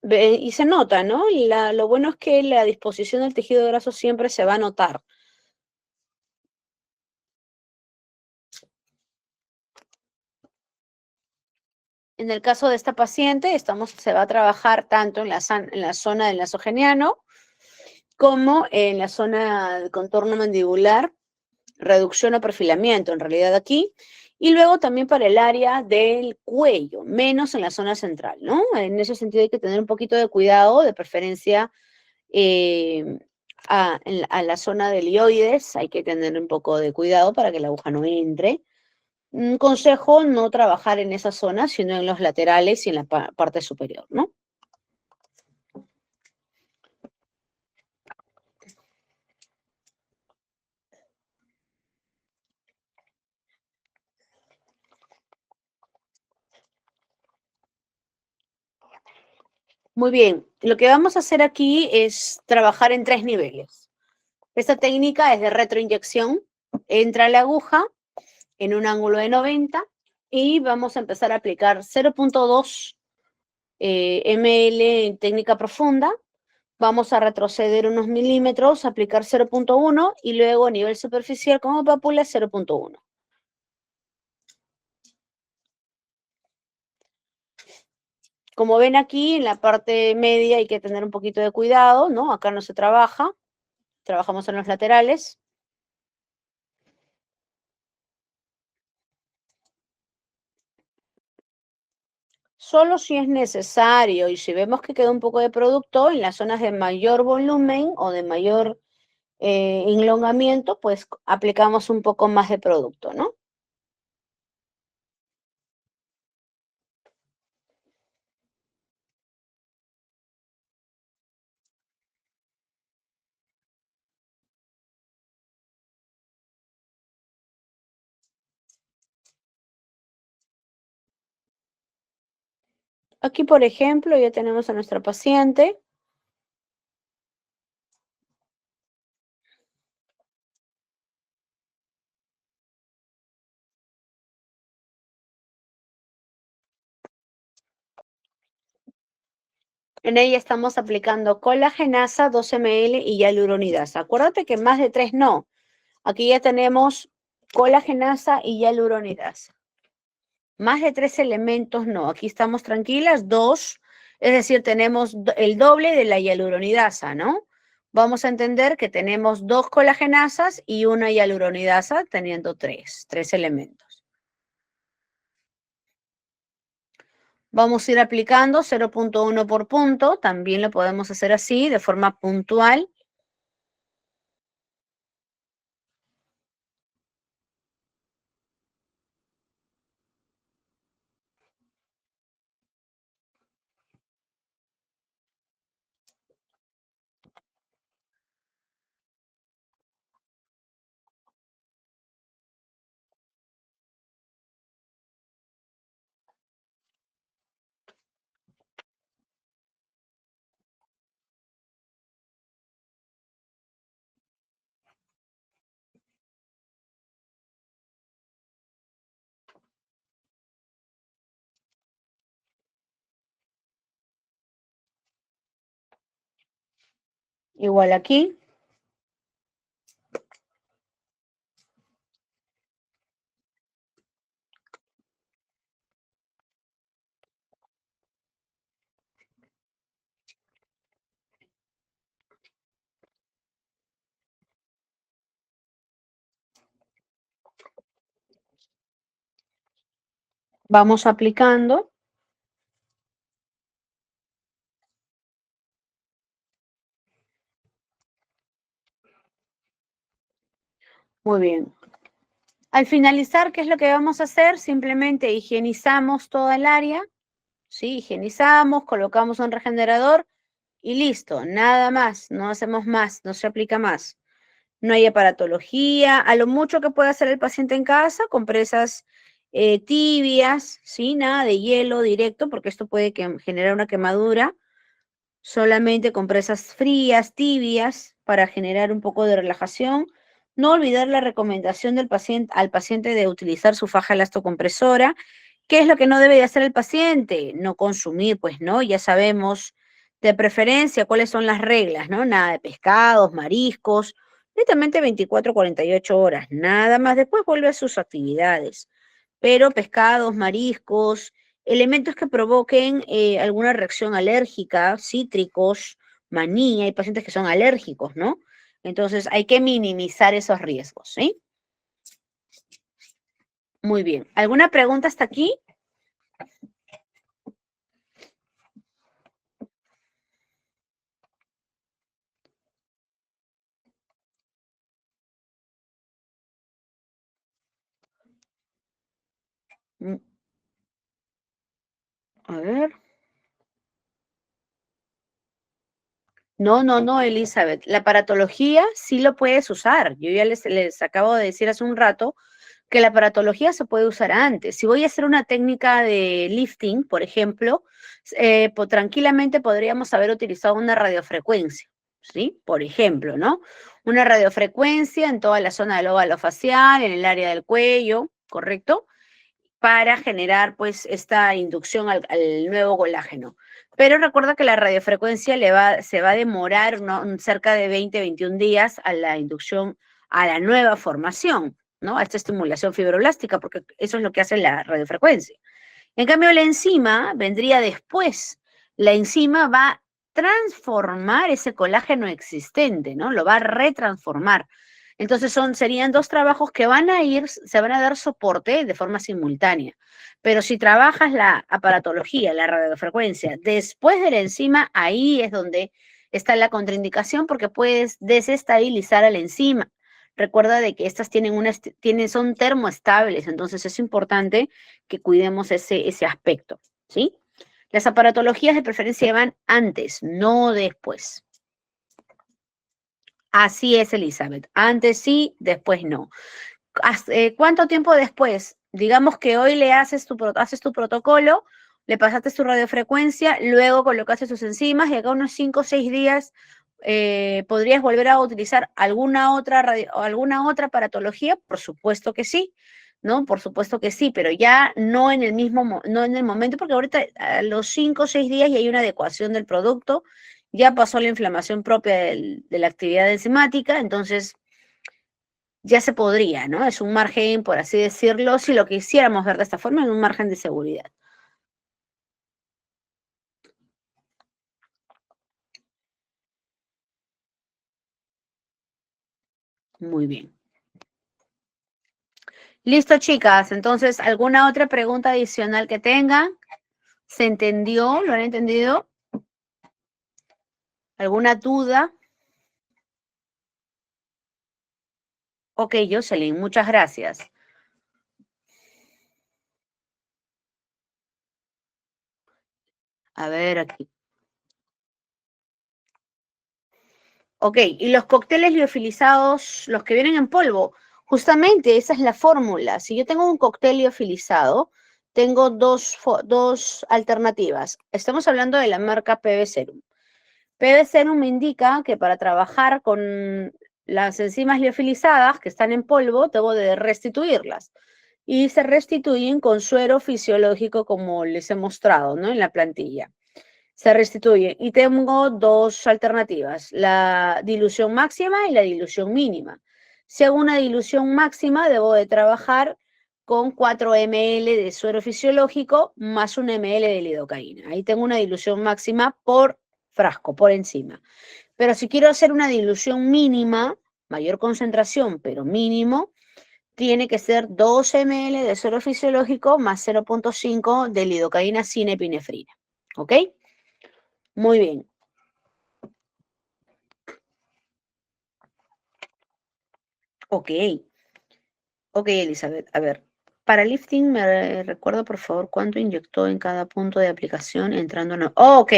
A: y se nota, ¿no? Lo bueno es que la disposición del tejido graso siempre se va a notar. En el caso de esta paciente, se va a trabajar tanto en la zona del nasogeniano como en la zona del contorno mandibular, reducción o perfilamiento, en realidad aquí, y luego también para el área del cuello, menos en la zona central, ¿no? En ese sentido hay que tener un poquito de cuidado, de preferencia eh, a la zona del ilioides, hay que tener un poco de cuidado para que la aguja no entre. Un consejo, no trabajar en esa zona, sino en los laterales y en la parte superior, ¿no? Muy bien, lo que vamos a hacer aquí es trabajar en 3 niveles. Esta técnica es de retroinyección. Entra la aguja en un ángulo de 90 y vamos a empezar a aplicar 0.2 ml en técnica profunda. Vamos a retroceder unos milímetros, aplicar 0.1 y luego a nivel superficial como pápula 0.1. Como ven aquí, en la parte media hay que tener un poquito de cuidado, ¿no? Acá no se trabaja, trabajamos en los laterales. Solo si es necesario y si vemos que queda un poco de producto en las zonas de mayor volumen o de mayor enlongamiento, pues aplicamos un poco más de producto, ¿no? Aquí, por ejemplo, ya tenemos a nuestra paciente. En ella estamos aplicando colagenasa 2 ml y hialuronidasa. Acuérdate que más de 3 no. Aquí ya tenemos colagenasa y hialuronidasa. Más de 3 elementos no. Aquí estamos tranquilas, 2, es decir, tenemos el doble de la hialuronidasa, ¿no? Vamos a entender que tenemos 2 colagenasas y una hialuronidasa teniendo 3 elementos. Vamos a ir aplicando 0.1 por punto, también lo podemos hacer así, de forma puntual. Igual aquí. Vamos aplicando. Muy bien. Al finalizar, ¿qué es lo que vamos a hacer? Simplemente higienizamos toda el área, ¿sí? Higienizamos, colocamos un regenerador y listo, nada más, no hacemos más, no se aplica más. No hay aparatología, a lo mucho que puede hacer el paciente en casa, compresas tibias, ¿sí? Nada de hielo directo, porque esto puede generar una quemadura. Solamente compresas frías, tibias, para generar un poco de relajación. No olvidar la recomendación del paciente, al paciente de utilizar su faja elastocompresora. ¿Qué es lo que no debe de hacer el paciente? No consumir, pues no, ya sabemos de preferencia cuáles son las reglas, ¿no? Nada de pescados, mariscos, netamente 24 48 horas, nada más. Después vuelve a sus actividades. Pero pescados, mariscos, elementos que provoquen alguna reacción alérgica, cítricos, manía, hay pacientes que son alérgicos, ¿no? Entonces hay que minimizar esos riesgos, ¿sí? Muy bien. ¿Alguna pregunta hasta aquí? Mm, A ver. No, no, no, Elizabeth. La aparatología sí lo puedes usar. Yo ya les acabo de decir hace un rato que la aparatología se puede usar antes. Si voy a hacer una técnica de lifting, por ejemplo, pues tranquilamente podríamos haber utilizado una radiofrecuencia, ¿sí? Por ejemplo, ¿no? Una radiofrecuencia en toda la zona del óvalo facial, en el área del cuello, ¿correcto? Para generar pues esta inducción al nuevo colágeno. Pero recuerda que la radiofrecuencia se va a demorar cerca de 20, 21 días a la inducción a la nueva formación, ¿no? A esta estimulación fibroblástica, porque eso es lo que hace la radiofrecuencia. En cambio, la enzima vendría después. La enzima va a transformar ese colágeno existente, ¿no? Lo va a retransformar. Entonces serían dos trabajos que se van a dar soporte de forma simultánea. Pero si trabajas la aparatología, la radiofrecuencia, después de la enzima, ahí es donde está la contraindicación porque puedes desestabilizar a la enzima. Recuerda de que estas son termoestables, entonces es importante que cuidemos ese aspecto, ¿sí? Las aparatologías de preferencia van antes, no después. Así es, Elizabeth. Antes sí, después no. ¿Cuánto tiempo después? Digamos que hoy haces tu protocolo, le pasaste tu radiofrecuencia, luego colocaste sus enzimas y acá unos 5 o 6 días podrías volver a utilizar alguna otra aparatología, por supuesto que sí, ¿no? Por supuesto que sí, pero ya no en no en el momento, porque ahorita a los 5 o 6 días ya hay una adecuación del producto, ya pasó la inflamación propia de la actividad enzimática, entonces ya se podría, ¿no? Es un margen, por así decirlo, si lo quisiéramos ver de esta forma, en un margen de seguridad. Muy bien. Listo, chicas. Entonces, ¿alguna otra pregunta adicional que tengan? ¿Se entendió? ¿Lo han entendido? ¿Alguna duda? Ok, Jocelyn, muchas gracias. A ver aquí. Ok, y los cócteles liofilizados, los que vienen en polvo, justamente esa es la fórmula. Si yo tengo un cóctel liofilizado, tengo dos alternativas. Estamos hablando de la marca PB Serum. PB Serum me indica que para trabajar con las enzimas liofilizadas que están en polvo, debo de restituirlas. Y se restituyen con suero fisiológico como les he mostrado, ¿no? En la plantilla. Se restituye. Y tengo dos alternativas, la dilución máxima y la dilución mínima. Si hago una dilución máxima, debo de trabajar con 4 ml de suero fisiológico más 1 ml de lidocaína. Ahí tengo una dilución máxima por frasco, por encima. Pero si quiero hacer una dilución mínima, mayor concentración, pero mínimo, tiene que ser 2 ml de suero fisiológico más 0,5 de lidocaína sin epinefrina. ¿Ok? Muy bien. Ok. Ok, Elizabeth. A ver. Para lifting, me recuerdo por favor cuánto inyectó en cada punto de aplicación entrando a... Oh, ok.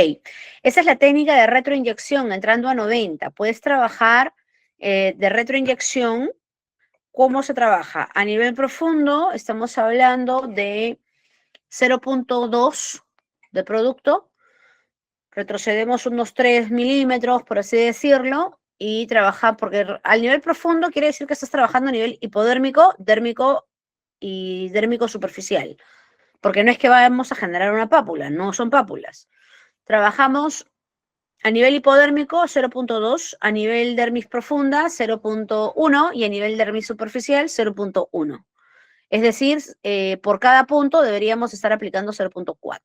A: Esa es la técnica de retroinyección, entrando a 90. Puedes trabajar de retroinyección. ¿Cómo se trabaja? A nivel profundo, estamos hablando de 0,2 de producto. Retrocedemos unos 3 milímetros, por así decirlo, y trabaja, porque al nivel profundo quiere decir que estás trabajando a nivel hipodérmico, dérmico y dérmico superficial, porque no es que vamos a generar una pápula, no son pápulas. Trabajamos a nivel hipodérmico 0,2, a nivel dermis profunda 0,1 y a nivel dermis superficial 0,1. Es decir, por cada punto deberíamos estar aplicando 0,4.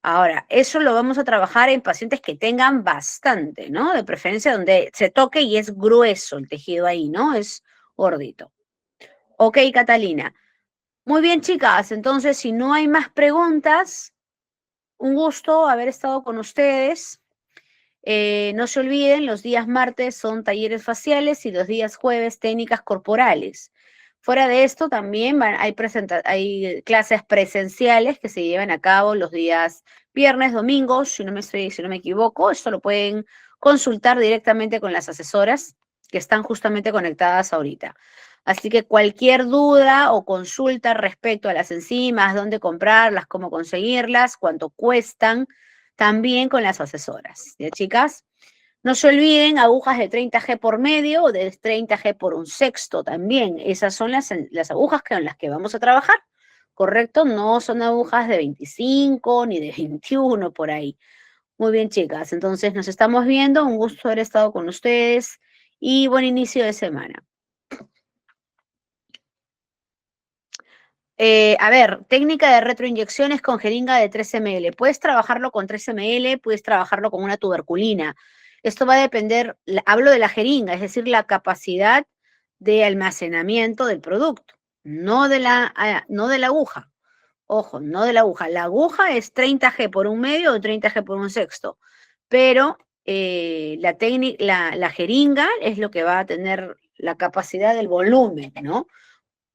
A: Ahora, eso lo vamos a trabajar en pacientes que tengan bastante, ¿no? De preferencia donde se toque y es grueso el tejido ahí, ¿no? Es gordito. Ok, Catalina. Muy bien, chicas. Entonces, si no hay más preguntas, un gusto haber estado con ustedes. No se olviden, los días martes son talleres faciales y los días jueves técnicas corporales. Fuera de esto, también hay clases presenciales que se llevan a cabo los días viernes, domingos, si no me equivoco. Esto lo pueden consultar directamente con las asesoras que están justamente conectadas ahorita. Así que cualquier duda o consulta respecto a las enzimas, dónde comprarlas, cómo conseguirlas, cuánto cuestan, también con las asesoras. ¿Ya, chicas? No se olviden, agujas de 30G por medio o de 30G por un sexto también. Esas son las agujas con las que vamos a trabajar, ¿correcto? No son agujas de 25 ni de 21 por ahí. Muy bien, chicas. Entonces nos estamos viendo. Un gusto haber estado con ustedes y buen inicio de semana. A ver, técnica de retroinyecciones con jeringa de 3 ml. Puedes trabajarlo con 3 ml, puedes trabajarlo con una tuberculina. Esto va a depender, hablo de la jeringa, es decir, la capacidad de almacenamiento del producto, no de la aguja. Ojo, no de la aguja. La aguja es 30G por un medio o 30G por un sexto, pero la jeringa es lo que va a tener la capacidad del volumen, ¿no?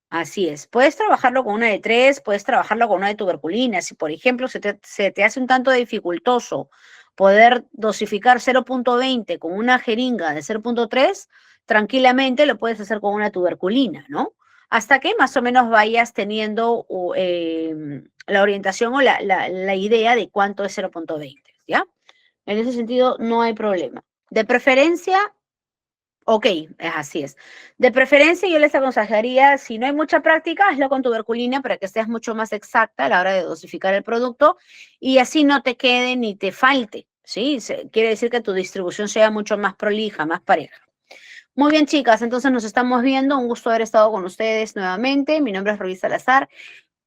A: Así es. Puedes trabajarlo con una de 3, puedes trabajarlo con una de tuberculina. Si, por ejemplo, se te hace un tanto dificultoso poder dosificar 0,20 con una jeringa de 0,3, tranquilamente lo puedes hacer con una tuberculina, ¿no? Hasta que más o menos vayas teniendo la orientación o la idea de cuánto es 0,20, ¿ya? En ese sentido, no hay problema. De preferencia, ok, así es. De preferencia, yo les aconsejaría, si no hay mucha práctica, hazlo con tuberculina para que seas mucho más exacta a la hora de dosificar el producto y así no te quede ni te falte, ¿sí? Quiere decir que tu distribución sea mucho más prolija, más pareja. Muy bien, chicas, entonces nos estamos viendo. Un gusto haber estado con ustedes nuevamente. Mi nombre es Rubí Salazar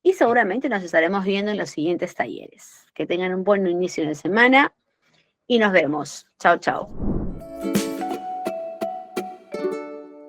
A: y seguramente nos estaremos viendo en los siguientes talleres. Que tengan un buen inicio de semana y nos vemos. Chao, chao.